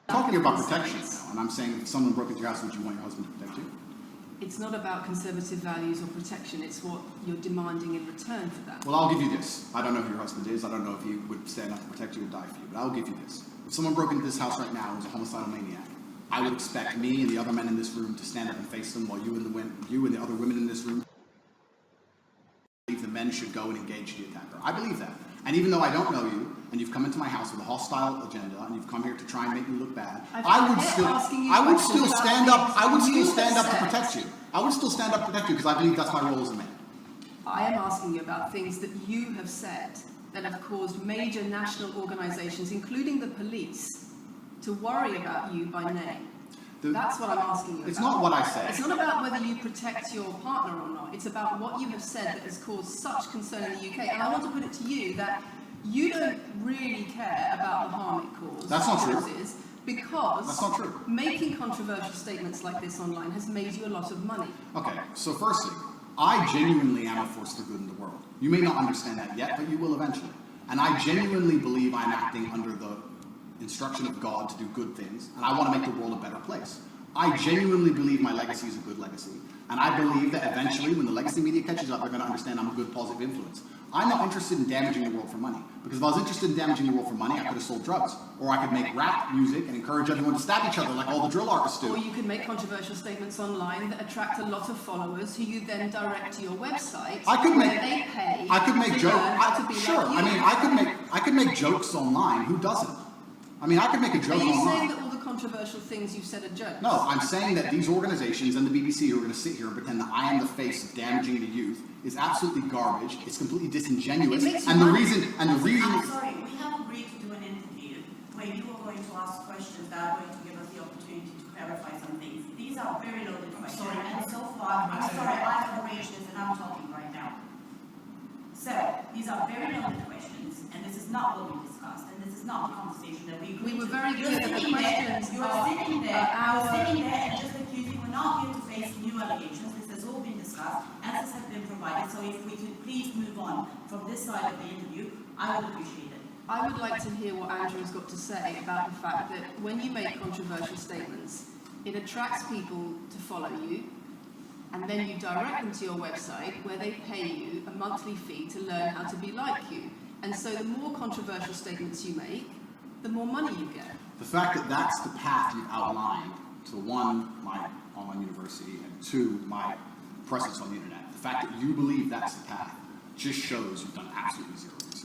Talking about protection now, and I'm saying if someone broke into your house, would you want your husband to protect you? It's not about conservative values or protection, it's what you're demanding in return for that. Well, I'll give you this. I don't know who your husband is. I don't know if he would stand up to protect you or die for you, but I'll give you this. If someone broke into this house right now and was a homicidal maniac, I would expect me and the other men in this room to stand up and face them while you and the other women in this room believe the men should go and engage the attacker. I believe that. And even though I don't know you, and you've come into my house with a hostile agenda, and you've come here to try and make me look bad, I would still stand up to protect you. I would still stand up to protect you because I believe that's my role as a man. I am asking you about things that you have said that have caused major national organisations, including the police, to worry about you by name. That's what I'm asking you about. It's not what I say. It's not about whether you protect your partner or not. It's about what you have said that has caused such concern in the UK. And I want to put it to you that you don't really care about the harm it causes. That's not true. Because That's not true. making controversial statements like this online has made you a lot of money. Okay, so firstly, I genuinely am a force for good in the world. You may not understand that yet, but you will eventually. And I genuinely believe I'm acting under the instruction of God to do good things, and I want to make the world a better place. I genuinely believe my legacy is a good legacy, and I believe that eventually, when the legacy media catches up, they're going to understand I'm a good, positive influence. I'm not interested in damaging the world for money, because if I was interested in damaging the world for money, I could have sold drugs, or I could make rap music and encourage everyone to stab each other like all the drill artists do. Or you can make controversial statements online that attract a lot of followers who you then direct to your website. I could make they pay. I could make to jokes. learn how to be Sure. like you. I mean, I could make jokes online. Who doesn't? I mean, I could make a joke Are you online. saying that all the controversial things you've said are jokes? No, I'm saying that these organizations and the BBC who are going to sit here and pretend that I am the face of damaging the youth is absolutely garbage. It's completely disingenuous. It makes you And the money. reason I'm sorry, we have agreed to do an interview where you are going to ask questions that are going to give us the opportunity to clarify some things. These are very loaded questions, and so far, I'm sorry, I have arranged this and I'm talking right now. So, these are very loaded questions, and this is not what we discussed, and this is not the conversation that we agreed to. We were very You're clear that the sitting there, questions you're are sitting there and just accusing, we're not here to face new allegations, this has all been discussed, answers have been provided, so if we could please move on from this side of the interview, I would appreciate it. I would like to hear what Andrew's got to say about the fact that when you make controversial statements, it attracts people to follow you, and then you direct them to your website where they pay you a monthly fee to learn how to be like you. And so the more controversial statements you make, the more money you get. the fact that that's the path you've outlined to one, my online university and 2, my presence on the internet. The fact that you believe that's the path just shows you've done absolutely zero research.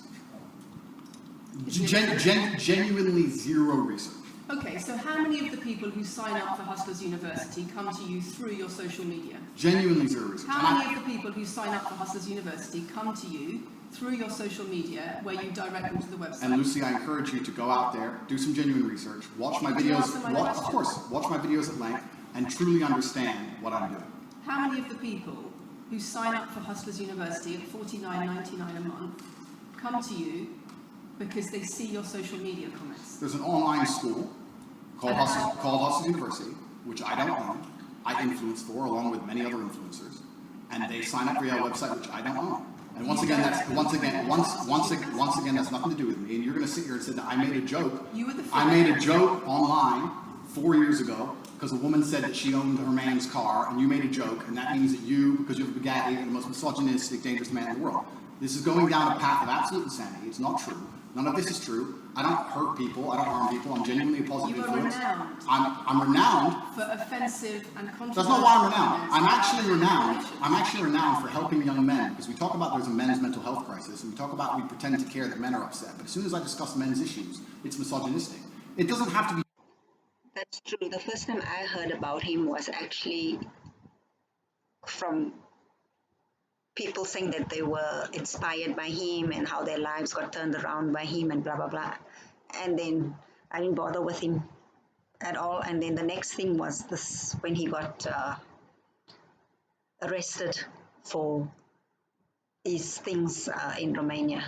Genuinely zero research. Okay, so how many of the people who sign up for Hustlers University come to you through your social media? Genuinely zero research. How many of the people who sign up for Hustlers University come to you through your social media where you direct them to the website? And Lucy, I encourage you to go out there, do some genuine research, watch my videos, watch my videos at length, and truly understand what I'm doing. How many of the people who sign up for Hustlers University at $49.99 a month come to you because they see your social media comments? There's an online school called Hustlers University, which I don't own. I influence for, along with many other influencers, and they sign up for your website, which I don't own. And once again, that's nothing to do with me. And you're going to sit here and say that I made a joke. I made a joke online 4 years ago because a woman said that she owned her man's car, and you made a joke, and that means that you, because you're the Bugatti, are the most misogynistic, dangerous man in the world. This is going down a path of absolute insanity. It's not true. None of this is true. I don't hurt people. I don't harm people. I'm genuinely a positive influence. Renowned. I'm renowned for offensive and controversial. That's not why I'm renowned. I'm actually renowned for helping young men, because we talk about there's a men's mental health crisis, and we pretend to care that men are upset. But as soon as I discuss men's issues, it's misogynistic. It doesn't have to be. That's true. The first time I heard about him was actually from people saying that they were inspired by him and how their lives got turned around by him and blah, blah, blah. And then I didn't bother with him at all. And then the next thing was this, when he got arrested for his things in Romania.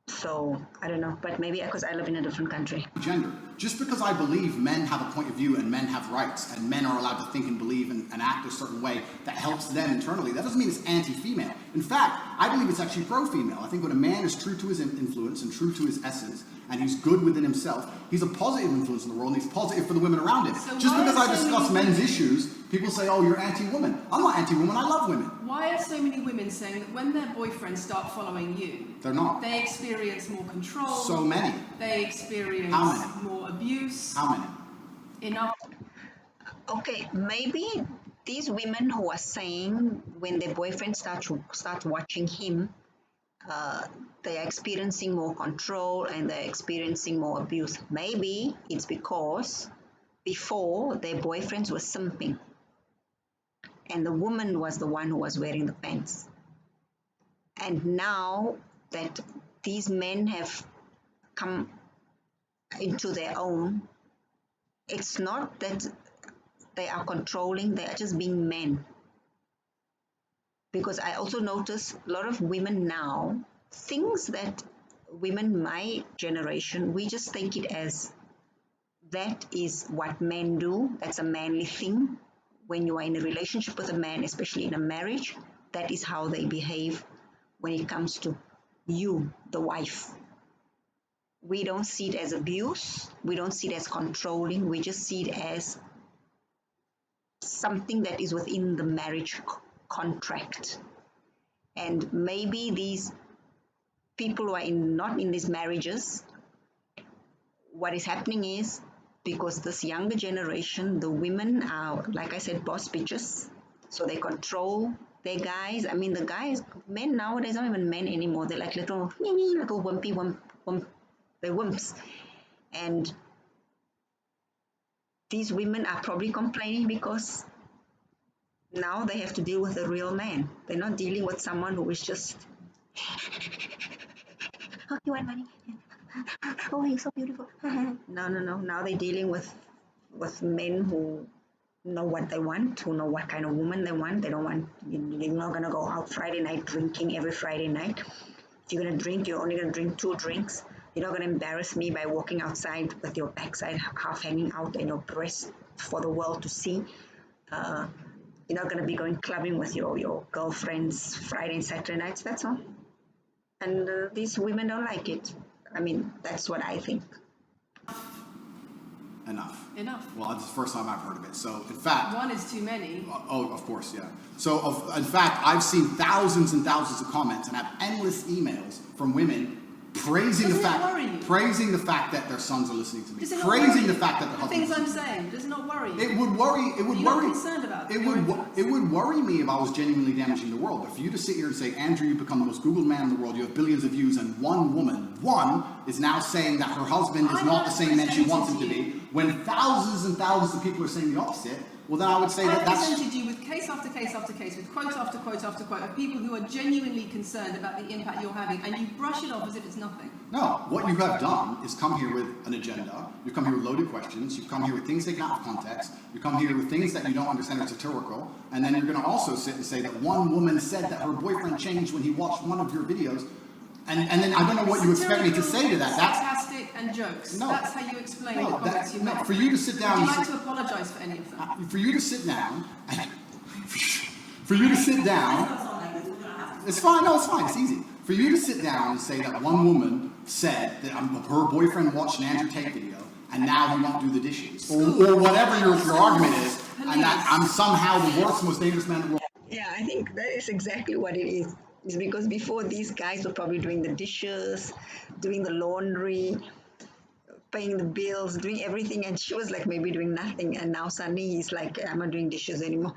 So, I don't know, but maybe because I live in a different country. Gender. Just because I believe men have a point of view and men have rights and men are allowed to think and believe and act a certain way that helps them internally, that doesn't mean it's anti-female. In fact, I believe it's actually pro-female. I think when a man is true to his influence and true to his essence and he's good within himself, he's a positive influence in the world and he's positive for the women around him. So just because I discuss men's issues, people say, oh, you're anti-woman. I'm not anti-woman, I love women. Why are so many women saying that when their boyfriends start following you, they're not. They experience more control. So many. They experience How many? more abuse. How many? Enough. Okay, maybe these women who are saying when their boyfriend start watching him, they are experiencing more control and they're experiencing more abuse. Maybe it's because before their boyfriends were simping and the woman was the one who was wearing the pants. And now that these men have come into their own, it's not that they are controlling, they are just being men. Because I also notice a lot of women now, things that women my generation, we just take it as that is what men do, that's a manly thing. When you are in a relationship with a man, especially in a marriage, that is how they behave when it comes to you, the wife. We don't see it as abuse, we don't see it as controlling, we just see it as something that is within the marriage contract. And maybe these people who are not in these marriages, what is happening is because this younger generation, the women are, like I said, boss bitches. So they control their guys. I mean, the guys, men nowadays aren't even men anymore. They're like little wimpy, they're wimps. And these women are probably complaining because now they have to deal with a real man. They're not dealing with someone who is just, oh, you want money? Oh, you're so beautiful. No. Now they're dealing with men who know what they want, who know what kind of woman they want. They don't want, you're not going to go out Friday night drinking every Friday night. If you're going to drink, you're only going to drink 2 drinks. You're not going to embarrass me by walking outside with your backside half hanging out and your breast for the world to see. You're not going to be going clubbing with your girlfriends Friday and Saturday nights, that's all. And these women don't like it. I mean, that's what I think. Enough. Well, that's the first time I've heard of it. So, in fact... One is too many. Oh, of course, yeah. So, in fact, I've seen thousands and thousands of comments and have endless emails from women praising Doesn't the it worry you? praising the fact that their sons are listening to me, Does it not praising worry the you? fact that their The husbands things I'm listen to me. saying, does it not worry you? It would worry. It would You're worry. not concerned about It your would. influence? It would worry me if I was genuinely damaging the world. But for you to sit here and say, Andrew, you become the most Googled man in the world. You have billions of views, and one woman, is now saying that her husband is I'm not the not same man she wants him to presenting be. to you. When thousands and thousands of people are saying the opposite, well, then I would say I that that's. presented you with case after case after case, with quote after quote after quote of people who are genuinely concerned about the impact you're having, and you brush it off as if it's nothing. No, what you have done is come here with an agenda. You've come here with loaded questions. You've come here with things taken out of context. You come here with things that you don't understand are satirical. And then you're going to also sit and say that one woman said that her boyfriend changed when he watched one of your videos. And then I don't know what you expect me to say to that. That's sarcastic and jokes. No. That's how you explain the no, comments you make. for you to sit down. Would you and like sit- to apologise for any of them? for you to sit down. For you to sit down. It's fine. No, it's fine. It's easy. For you to sit down and say that one woman said that her boyfriend watched an Andrew Tate video and now he won't do the dishes, or whatever your argument is, and that I'm somehow the worst, most dangerous man in the world. Yeah, I think that is exactly what it is. It's because before these guys were probably doing the dishes, doing the laundry, paying the bills, doing everything, and she was like maybe doing nothing, and now suddenly he's like, I'm not doing dishes anymore.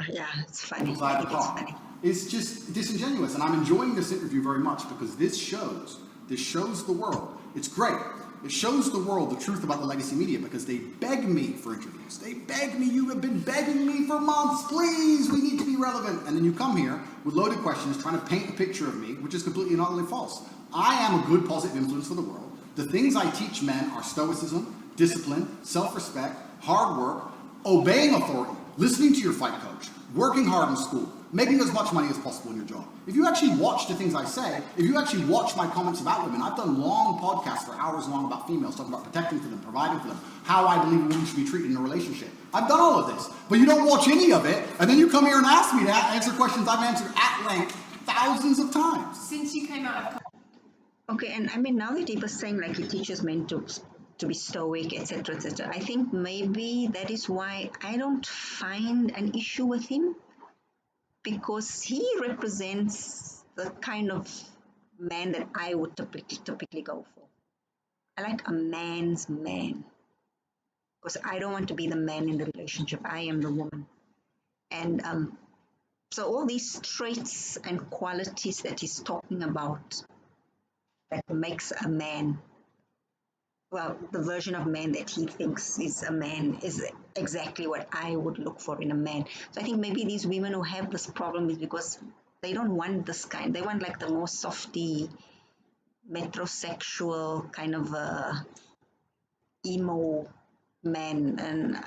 Yeah, it's funny. Side I of the think it's car. funny. It's just disingenuous, and I'm enjoying this interview very much because this shows the world. It's great. It shows the world the truth about the legacy media because they beg me for interviews. They beg me. You have been begging me for months. Please, we need to be relevant. And then you come here with loaded questions, trying to paint a picture of me, which is completely and utterly false. I am a good, positive influence for the world. The things I teach men are stoicism, discipline, self-respect, hard work, obeying authority, listening to your fight coach, working hard in school, making as much money as possible in your job. If you actually watch the things I say, if you actually watch my comments about women, I've done long podcasts for hours long about females, talking about protecting for them, providing for them, how I believe a woman should be treated in a relationship. I've done all of this, but you don't watch any of it, and then you come here and ask me to answer questions I've answered at length thousands of times. Since you came out of Okay, and I mean now that he was saying like he teaches men to be stoic, etc., etc. I think maybe that is why I don't find an issue with him because he represents the kind of man that I would typically go for. I like a man's man because I don't want to be the man in the relationship. I am the woman, and so all these traits and qualities that he's talking about that makes a man, well, the version of man that he thinks is a man is exactly what I would look for in a man. So I think maybe these women who have this problem is because they don't want this kind. They want like the more softy, metrosexual kind of emo man. And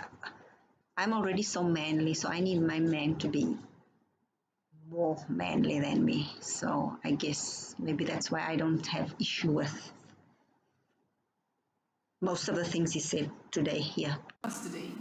I'm already so manly, so I need my man to be more manly than me. So I guess maybe that's why I don't have issue with most of the things he said today here. custody,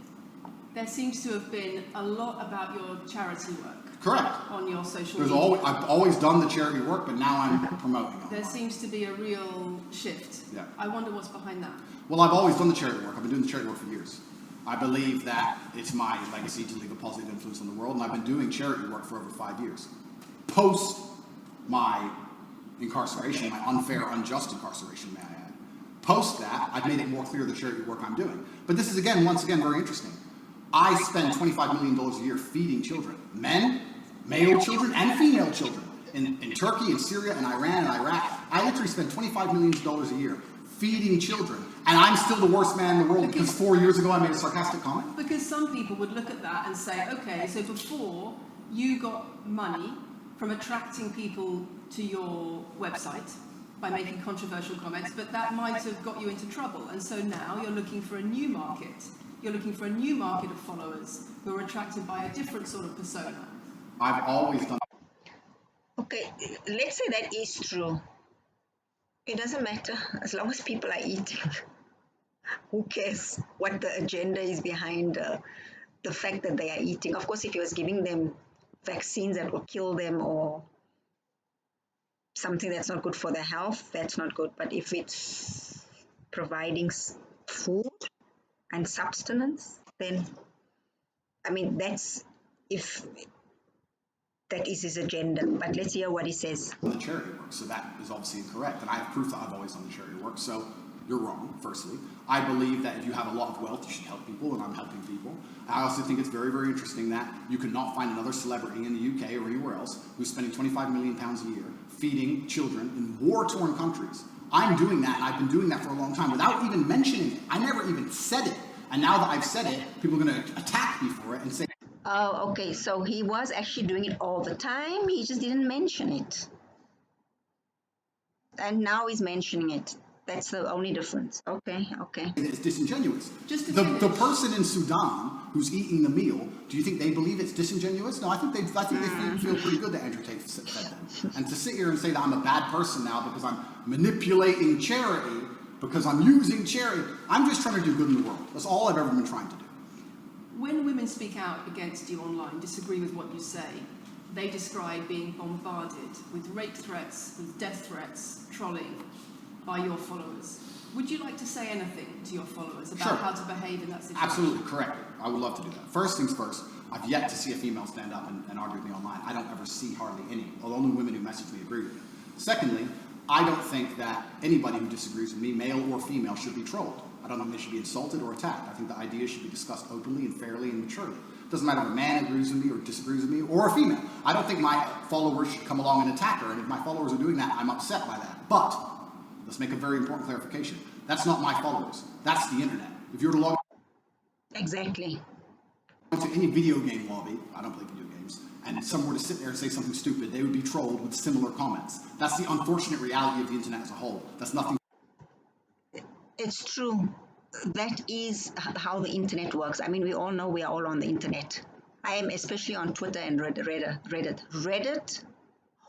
there seems to have been a lot about your charity work Correct. on your social There's media. I've always done the charity work, but now I'm promoting it. There seems to be a real shift. Yeah. I wonder what's behind that. Well, I've always done the charity work. I've been doing the charity work for years. I believe that it's my legacy to leave a positive influence on the world, and I've been doing charity work for over 5 years. Post my incarceration, my unfair, unjust incarceration, may I add. Post that, I've made it more clear the charity work I'm doing. But this is, once again, very interesting. I spend $25 million a year feeding children. Men, male children, and female children. In Turkey, in Syria, in Iran, and Iraq. I literally spend $25 million a year feeding children. And I'm still the worst man in the world because 4 years ago I made a sarcastic comment. Because some people would look at that and say, okay, so before you got money from attracting people to your website by making controversial comments, but that might have got you into trouble. And so now you're looking for a new market. You're looking for a new market of followers who are attracted by a different sort of persona. I've always done. Okay, let's say that is true. It doesn't matter as long as people are eating. Who cares what the agenda is behind the fact that they are eating? Of course, if he was giving them vaccines that will kill them or something that's not good for their health, that's not good. But if it's providing food and sustenance, then I mean that's if that is his agenda. But let's hear what he says. The charity work, so that is obviously incorrect. And I have proof that I've always done the charity work, so you're wrong, firstly. I believe that if you have a lot of wealth, you should help people, and I'm helping people. I also think it's very, very interesting that you cannot find another celebrity in the UK or anywhere else who's spending £25 million a year feeding children in war-torn countries. I'm doing that, and I've been doing that for a long time without even mentioning it. I never even said it. And now that I've said it, people are going to attack me for it and say, Oh, okay. So he was actually doing it all the time. He just didn't mention it. And now he's mentioning it. That's the only difference. Okay. it's disingenuous. Just to The finish. person in Sudan who's eating the meal, do you think they believe it's disingenuous? No, I think they feel pretty good that Andrew Tate fed them. And to sit here and say that I'm a bad person now because I'm manipulating charity, because I'm using charity, I'm just trying to do good in the world. That's all I've ever been trying to do. When women speak out against you online, disagree with what you say, they describe being bombarded with rape threats, with death threats, trolling by your followers. Would you like to say anything to your followers about Sure. how to behave in that situation? Absolutely, correct. I would love to do that. First things first, I've yet to see a female stand up and argue with me online. I don't ever see hardly any. Although the women who message me agree with me. Secondly, I don't think that anybody who disagrees with me, male or female, should be trolled. I don't think they should be insulted or attacked. I think the ideas should be discussed openly and fairly and maturely. It doesn't matter if a man agrees with me or disagrees with me, or a female. I don't think my followers should come along and attack her, and if my followers are doing that, I'm upset by that. But let's make a very important clarification. That's not my followers. That's the internet. If you were to log Exactly. into any video game lobby, I don't play video games, and someone were to sit there and say something stupid, they would be trolled with similar comments. That's the unfortunate reality of the internet as a whole. That's nothing. It's true. That is how the internet works. I mean, we all know we are all on the internet. I am especially on Twitter and Reddit. Reddit?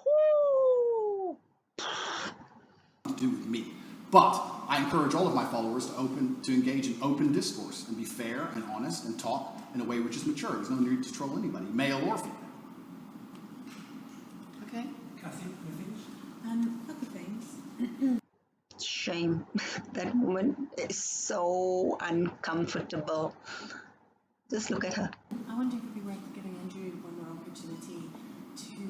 Whoo! To do with me. But I encourage all of my followers to engage in open discourse and be fair and honest and talk in a way which is mature. There's no need to troll anybody, male or female. Okay. Kathy, you finish? Couple things. Shame. That woman is so uncomfortable. Just look at her. I wonder if it would be worth giving Andrew one more opportunity to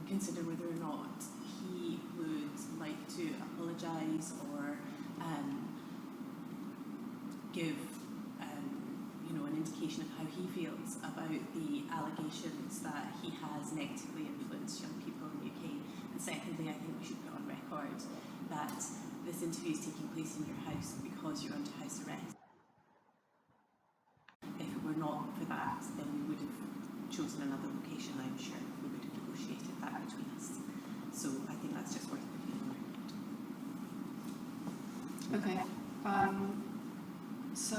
consider whether or not he would like to apologise or give an indication of how he feels about the allegations that he has negatively influenced young people in the UK. And secondly, I think we should put on record that this interview is taking place in your house because you're under house arrest. If it were not for that, then we would have chosen another location, I'm sure. We would have negotiated that between us. So I think that's just worth putting on record. Okay. So,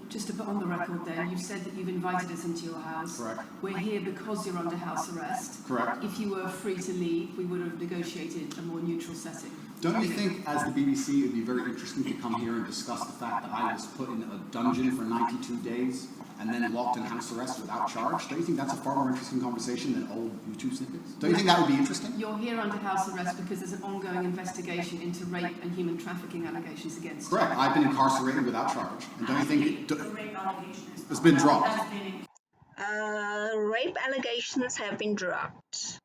just to put on the record then, you've said that you've invited us into your house. Correct. We're here because you're under house arrest. Correct. If you were free to leave, we would have negotiated a more neutral setting. Don't you think, as the BBC, it would be very interesting to come here and discuss the fact that I was put in a dungeon for 92 days and then locked in house arrest without charge? Don't you think that's a far more interesting conversation than old YouTube snippets? Don't you think that would be interesting? You're here under house arrest because there's an ongoing investigation into rape and human trafficking allegations against you. Correct. I've been incarcerated without charge. And don't you think The rape allegation is it's been dropped? That's been Rape allegations have been dropped.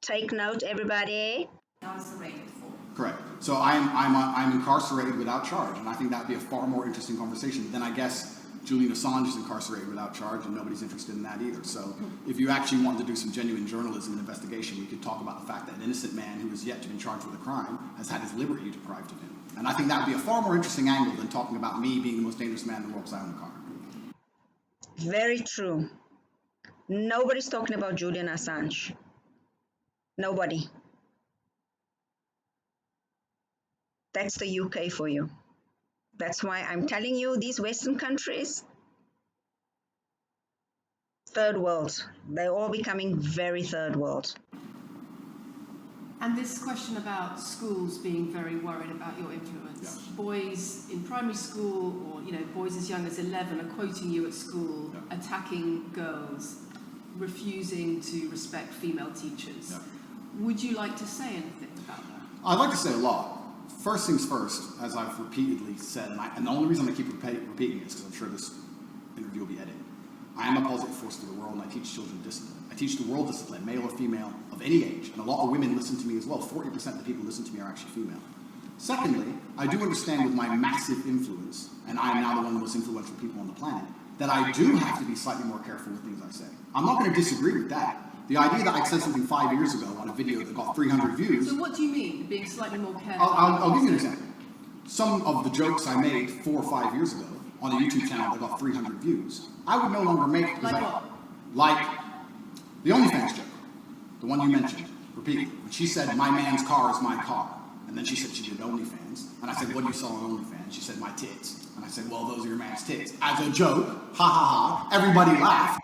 Take note, everybody. incarcerated for. Correct. So I'm incarcerated without charge, and I think that would be a far more interesting conversation than I guess Julian Assange is incarcerated without charge, and nobody's interested in that either. So if you actually want to do some genuine journalism and investigation, we could talk about the fact that an innocent man who is yet to be charged with a crime has had his liberty deprived of him. And I think that would be a far more interesting angle than talking about me being the most dangerous man in the world because I own a car. Very true. Nobody's talking about Julian Assange. Nobody. That's the UK for you. That's why I'm telling you, these Western countries, third world. They're all becoming very third world. And this question about schools being very worried about your influence. Yes. Boys in primary school or, boys as young as 11 are quoting you at school, Yeah. attacking girls, refusing to respect female teachers. Yeah. Would you like to say anything about that? I'd like to say a lot. First things first, as I've repeatedly said, and the only reason I keep repeating it is because I'm sure this interview will be edited. I am a positive force for the world, and I teach children discipline. I teach the world discipline, male or female, of any age. And a lot of women listen to me as well. 40% of the people who listen to me are actually female. Secondly, I do understand with my massive influence, and I am now the one of the most influential people on the planet, that I do have to be slightly more careful with things I say. I'm not going to disagree with that. The idea that I said something 5 years ago on a video that got 300 views... So what do you mean, being slightly more careful? I'll give you an example. Some of the jokes I made 4 or 5 years ago on a YouTube channel that got 300 views, I would no longer make... Like what? Like the OnlyFans joke, the one you mentioned, repeatedly. When she said, my man's car is my car. And then she said she did OnlyFans. And I said, what do you sell on OnlyFans? She said, my tits. And I said, well, those are your man's tits. As a joke, ha ha ha, everybody laughed.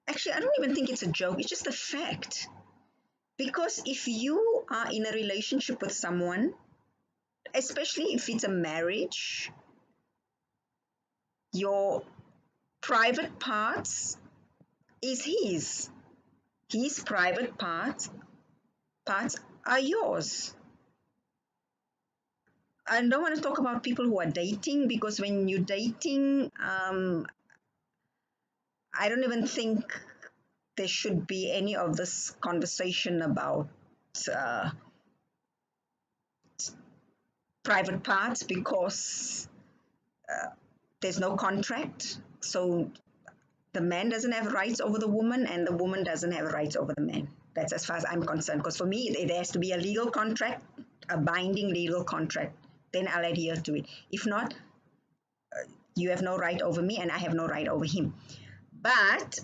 Actually, I don't even think it's a joke. It's just a fact. Because if you are in a relationship with someone, especially if it's a marriage, your private parts is his. His private parts are yours. I don't want to talk about people who are dating, because when you're dating, I don't even think there should be any of this conversation about private parts, because there's no contract. So the man doesn't have rights over the woman, and the woman doesn't have rights over the man. That's as far as I'm concerned. Because for me, it has to be a legal contract, a binding legal contract. Then I'll adhere to it. If not, you have no right over me and I have no right over him. But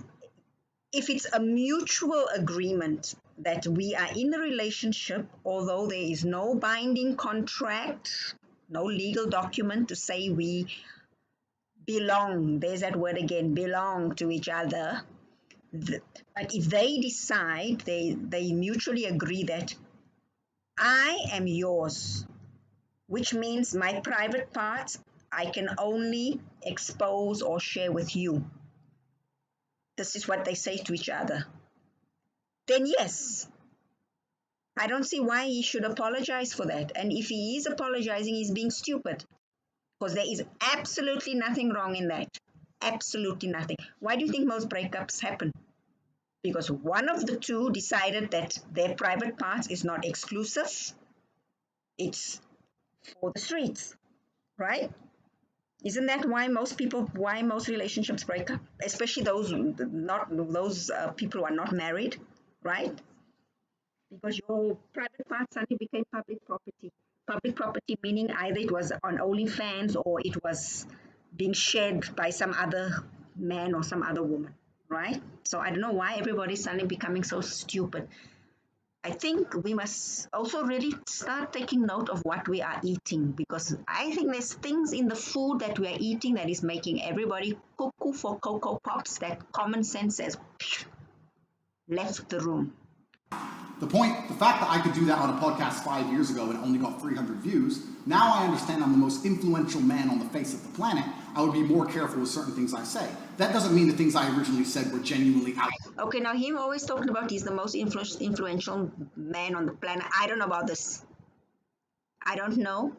if it's a mutual agreement that we are in a relationship, although there is no binding contract, no legal document to say we belong, there's that word again, belong to each other. But if they decide, they mutually agree that I am yours, which means my private parts I can only expose or share with you. This is what they say to each other. Then yes, I don't see why he should apologize for that. And if he is apologizing, he's being stupid. Because there is absolutely nothing wrong in that. Absolutely nothing. Why do you think most breakups happen? Because one of the two decided that their private parts is not exclusive. It's for the streets, right? Isn't that why most relationships break up? Especially those people who are not married, right? Because your private parts suddenly became public property. Public property meaning either it was on OnlyFans or it was being shared by some other man or some other woman, right? So I don't know why everybody's suddenly becoming so stupid. I think we must also really start taking note of what we are eating, because I think there's things in the food that we are eating that is making everybody cuckoo for Cocoa Pops, that common sense has left the room. The fact that I could do that on a podcast 5 years ago and it only got 300 views, now I understand I'm the most influential man on the face of the planet. I would be more careful with certain things I say. That doesn't mean the things I originally said were genuinely out. Okay, now him always talking about he's the most influential man on the planet. I don't know about this. I don't know.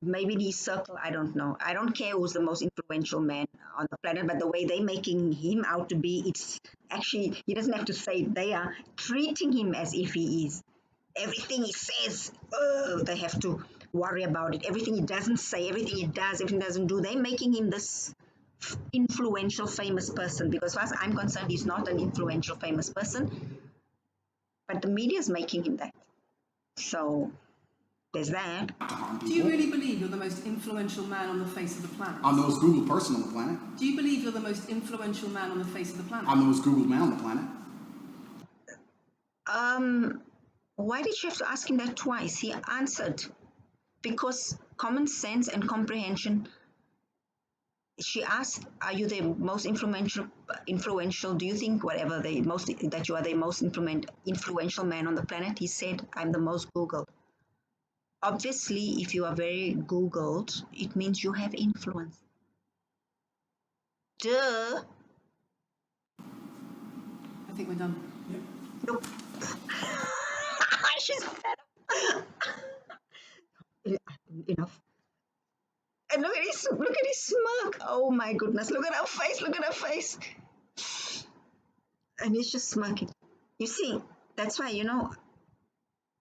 Maybe in his circle, I don't know. I don't care who's the most influential man on the planet, but the way they're making him out to be, it's actually, he doesn't have to say it. They are treating him as if he is. Everything he says, they have to worry about it. Everything he doesn't say, everything he does, everything he doesn't do, they're making him this influential, famous person. Because as far as I'm concerned, he's not an influential, famous person, but the media is making him that. So there's that. Do you really believe you're the most influential man on the face of the planet? I'm the most Googled person on the planet. Do you believe you're the most influential man on the face of the planet? I'm the most Googled man on the planet. Why did you have to ask him that twice? He answered. Because common sense and comprehension. She asked, "Are you the most influential? Do you think that you are the most influential man on the planet?" He said, "I'm the most Googled." Obviously, if you are very Googled, it means you have influence. Duh. I think we're done. Nope. She's fed up. Enough. And look at his smirk. Oh my goodness, look at her face, look at her face. And he's just smirking. You see, that's why,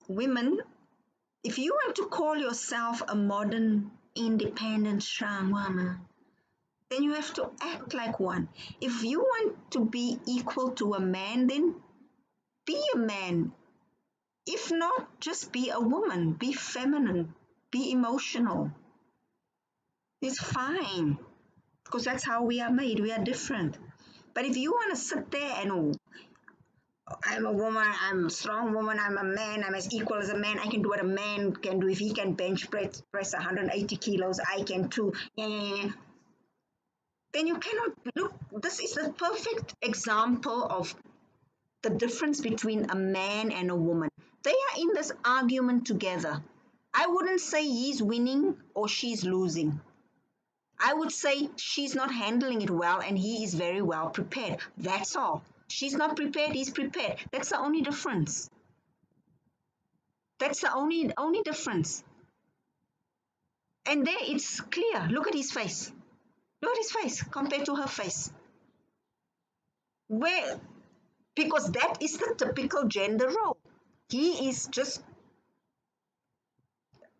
women, if you want to call yourself a modern, independent, strong woman, then you have to act like one. If you want to be equal to a man, then be a man. If not, just be a woman, be feminine, be emotional. It's fine because that's how we are made. We are different. But if you want to sit there and, oh, I'm a woman, I'm a strong woman, I'm a man, I'm as equal as a man, I can do what a man can do. If he can bench press 180 kilos, I can too. Yeah. Then you cannot look. This is the perfect example of the difference between a man and a woman. They are in this argument together. I wouldn't say he's winning or she's losing. I would say she's not handling it well and he is very well prepared. That's all. She's not prepared, he's prepared. That's the only difference. That's the only difference. And there it's clear. Look at his face. Look at his face compared to her face. Where, because that is the typical gender role. He is just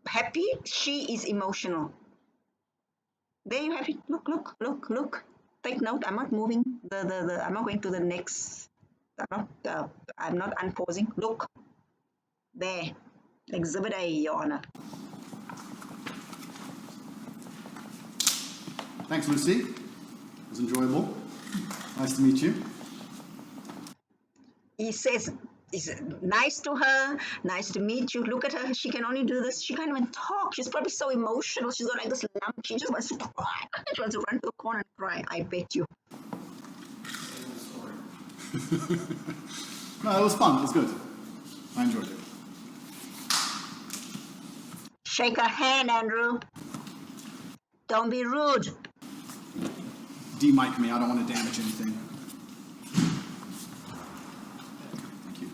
happy, she is emotional. There you have it. Look. Take note. I'm not moving I'm not going to the next. I'm not unpausing. Look. There. Exhibit A, Your Honor. Thanks, Lucy. It was enjoyable. Nice to meet you. He says, it's nice to her, nice to meet you. Look at her. She can only do this. She can't even talk. She's probably so emotional. She's got like this lump. She just wants to cry. She wants to run to the corner and cry. I bet you. No, it was fun. It was good. I enjoyed it. Shake her hand, Andrew. Don't be rude. De-mic me. I don't want to damage anything. Thank you.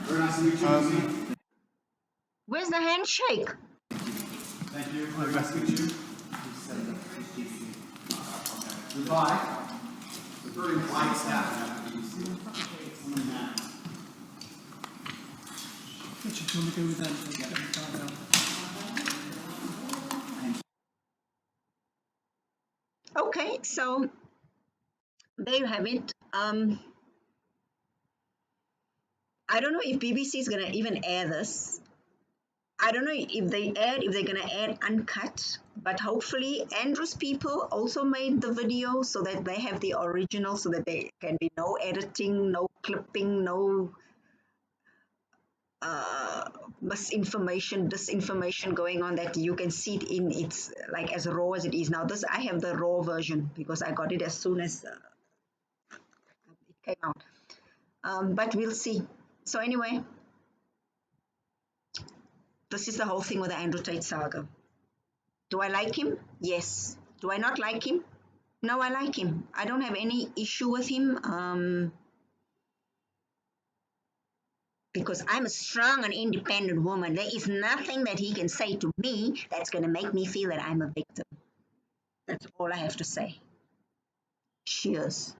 Very nice to meet you, Lucy. Where's the handshake? Thank you. Very nice to meet you. Goodbye. It's a very polite staff. Richard, do you want to go with them? Okay, so there you have it. I don't know if BBC is gonna even air this. I don't know if they're gonna add uncut, but hopefully Andrew's people also made the video so that they have the original, so that there can be no editing, no clipping, no misinformation, disinformation going on, that you can see it in its like as raw as it is now. This, I have the raw version because I got it as soon as it came out. But we'll see. So anyway, this is the whole thing with the Andrew Tate saga. Do I like him? Yes. Do I not like him? No, I like him. I don't have any issue with him. Because I'm a strong and independent woman. There is nothing that he can say to me that's going to make me feel that I'm a victim. That's all I have to say. Cheers.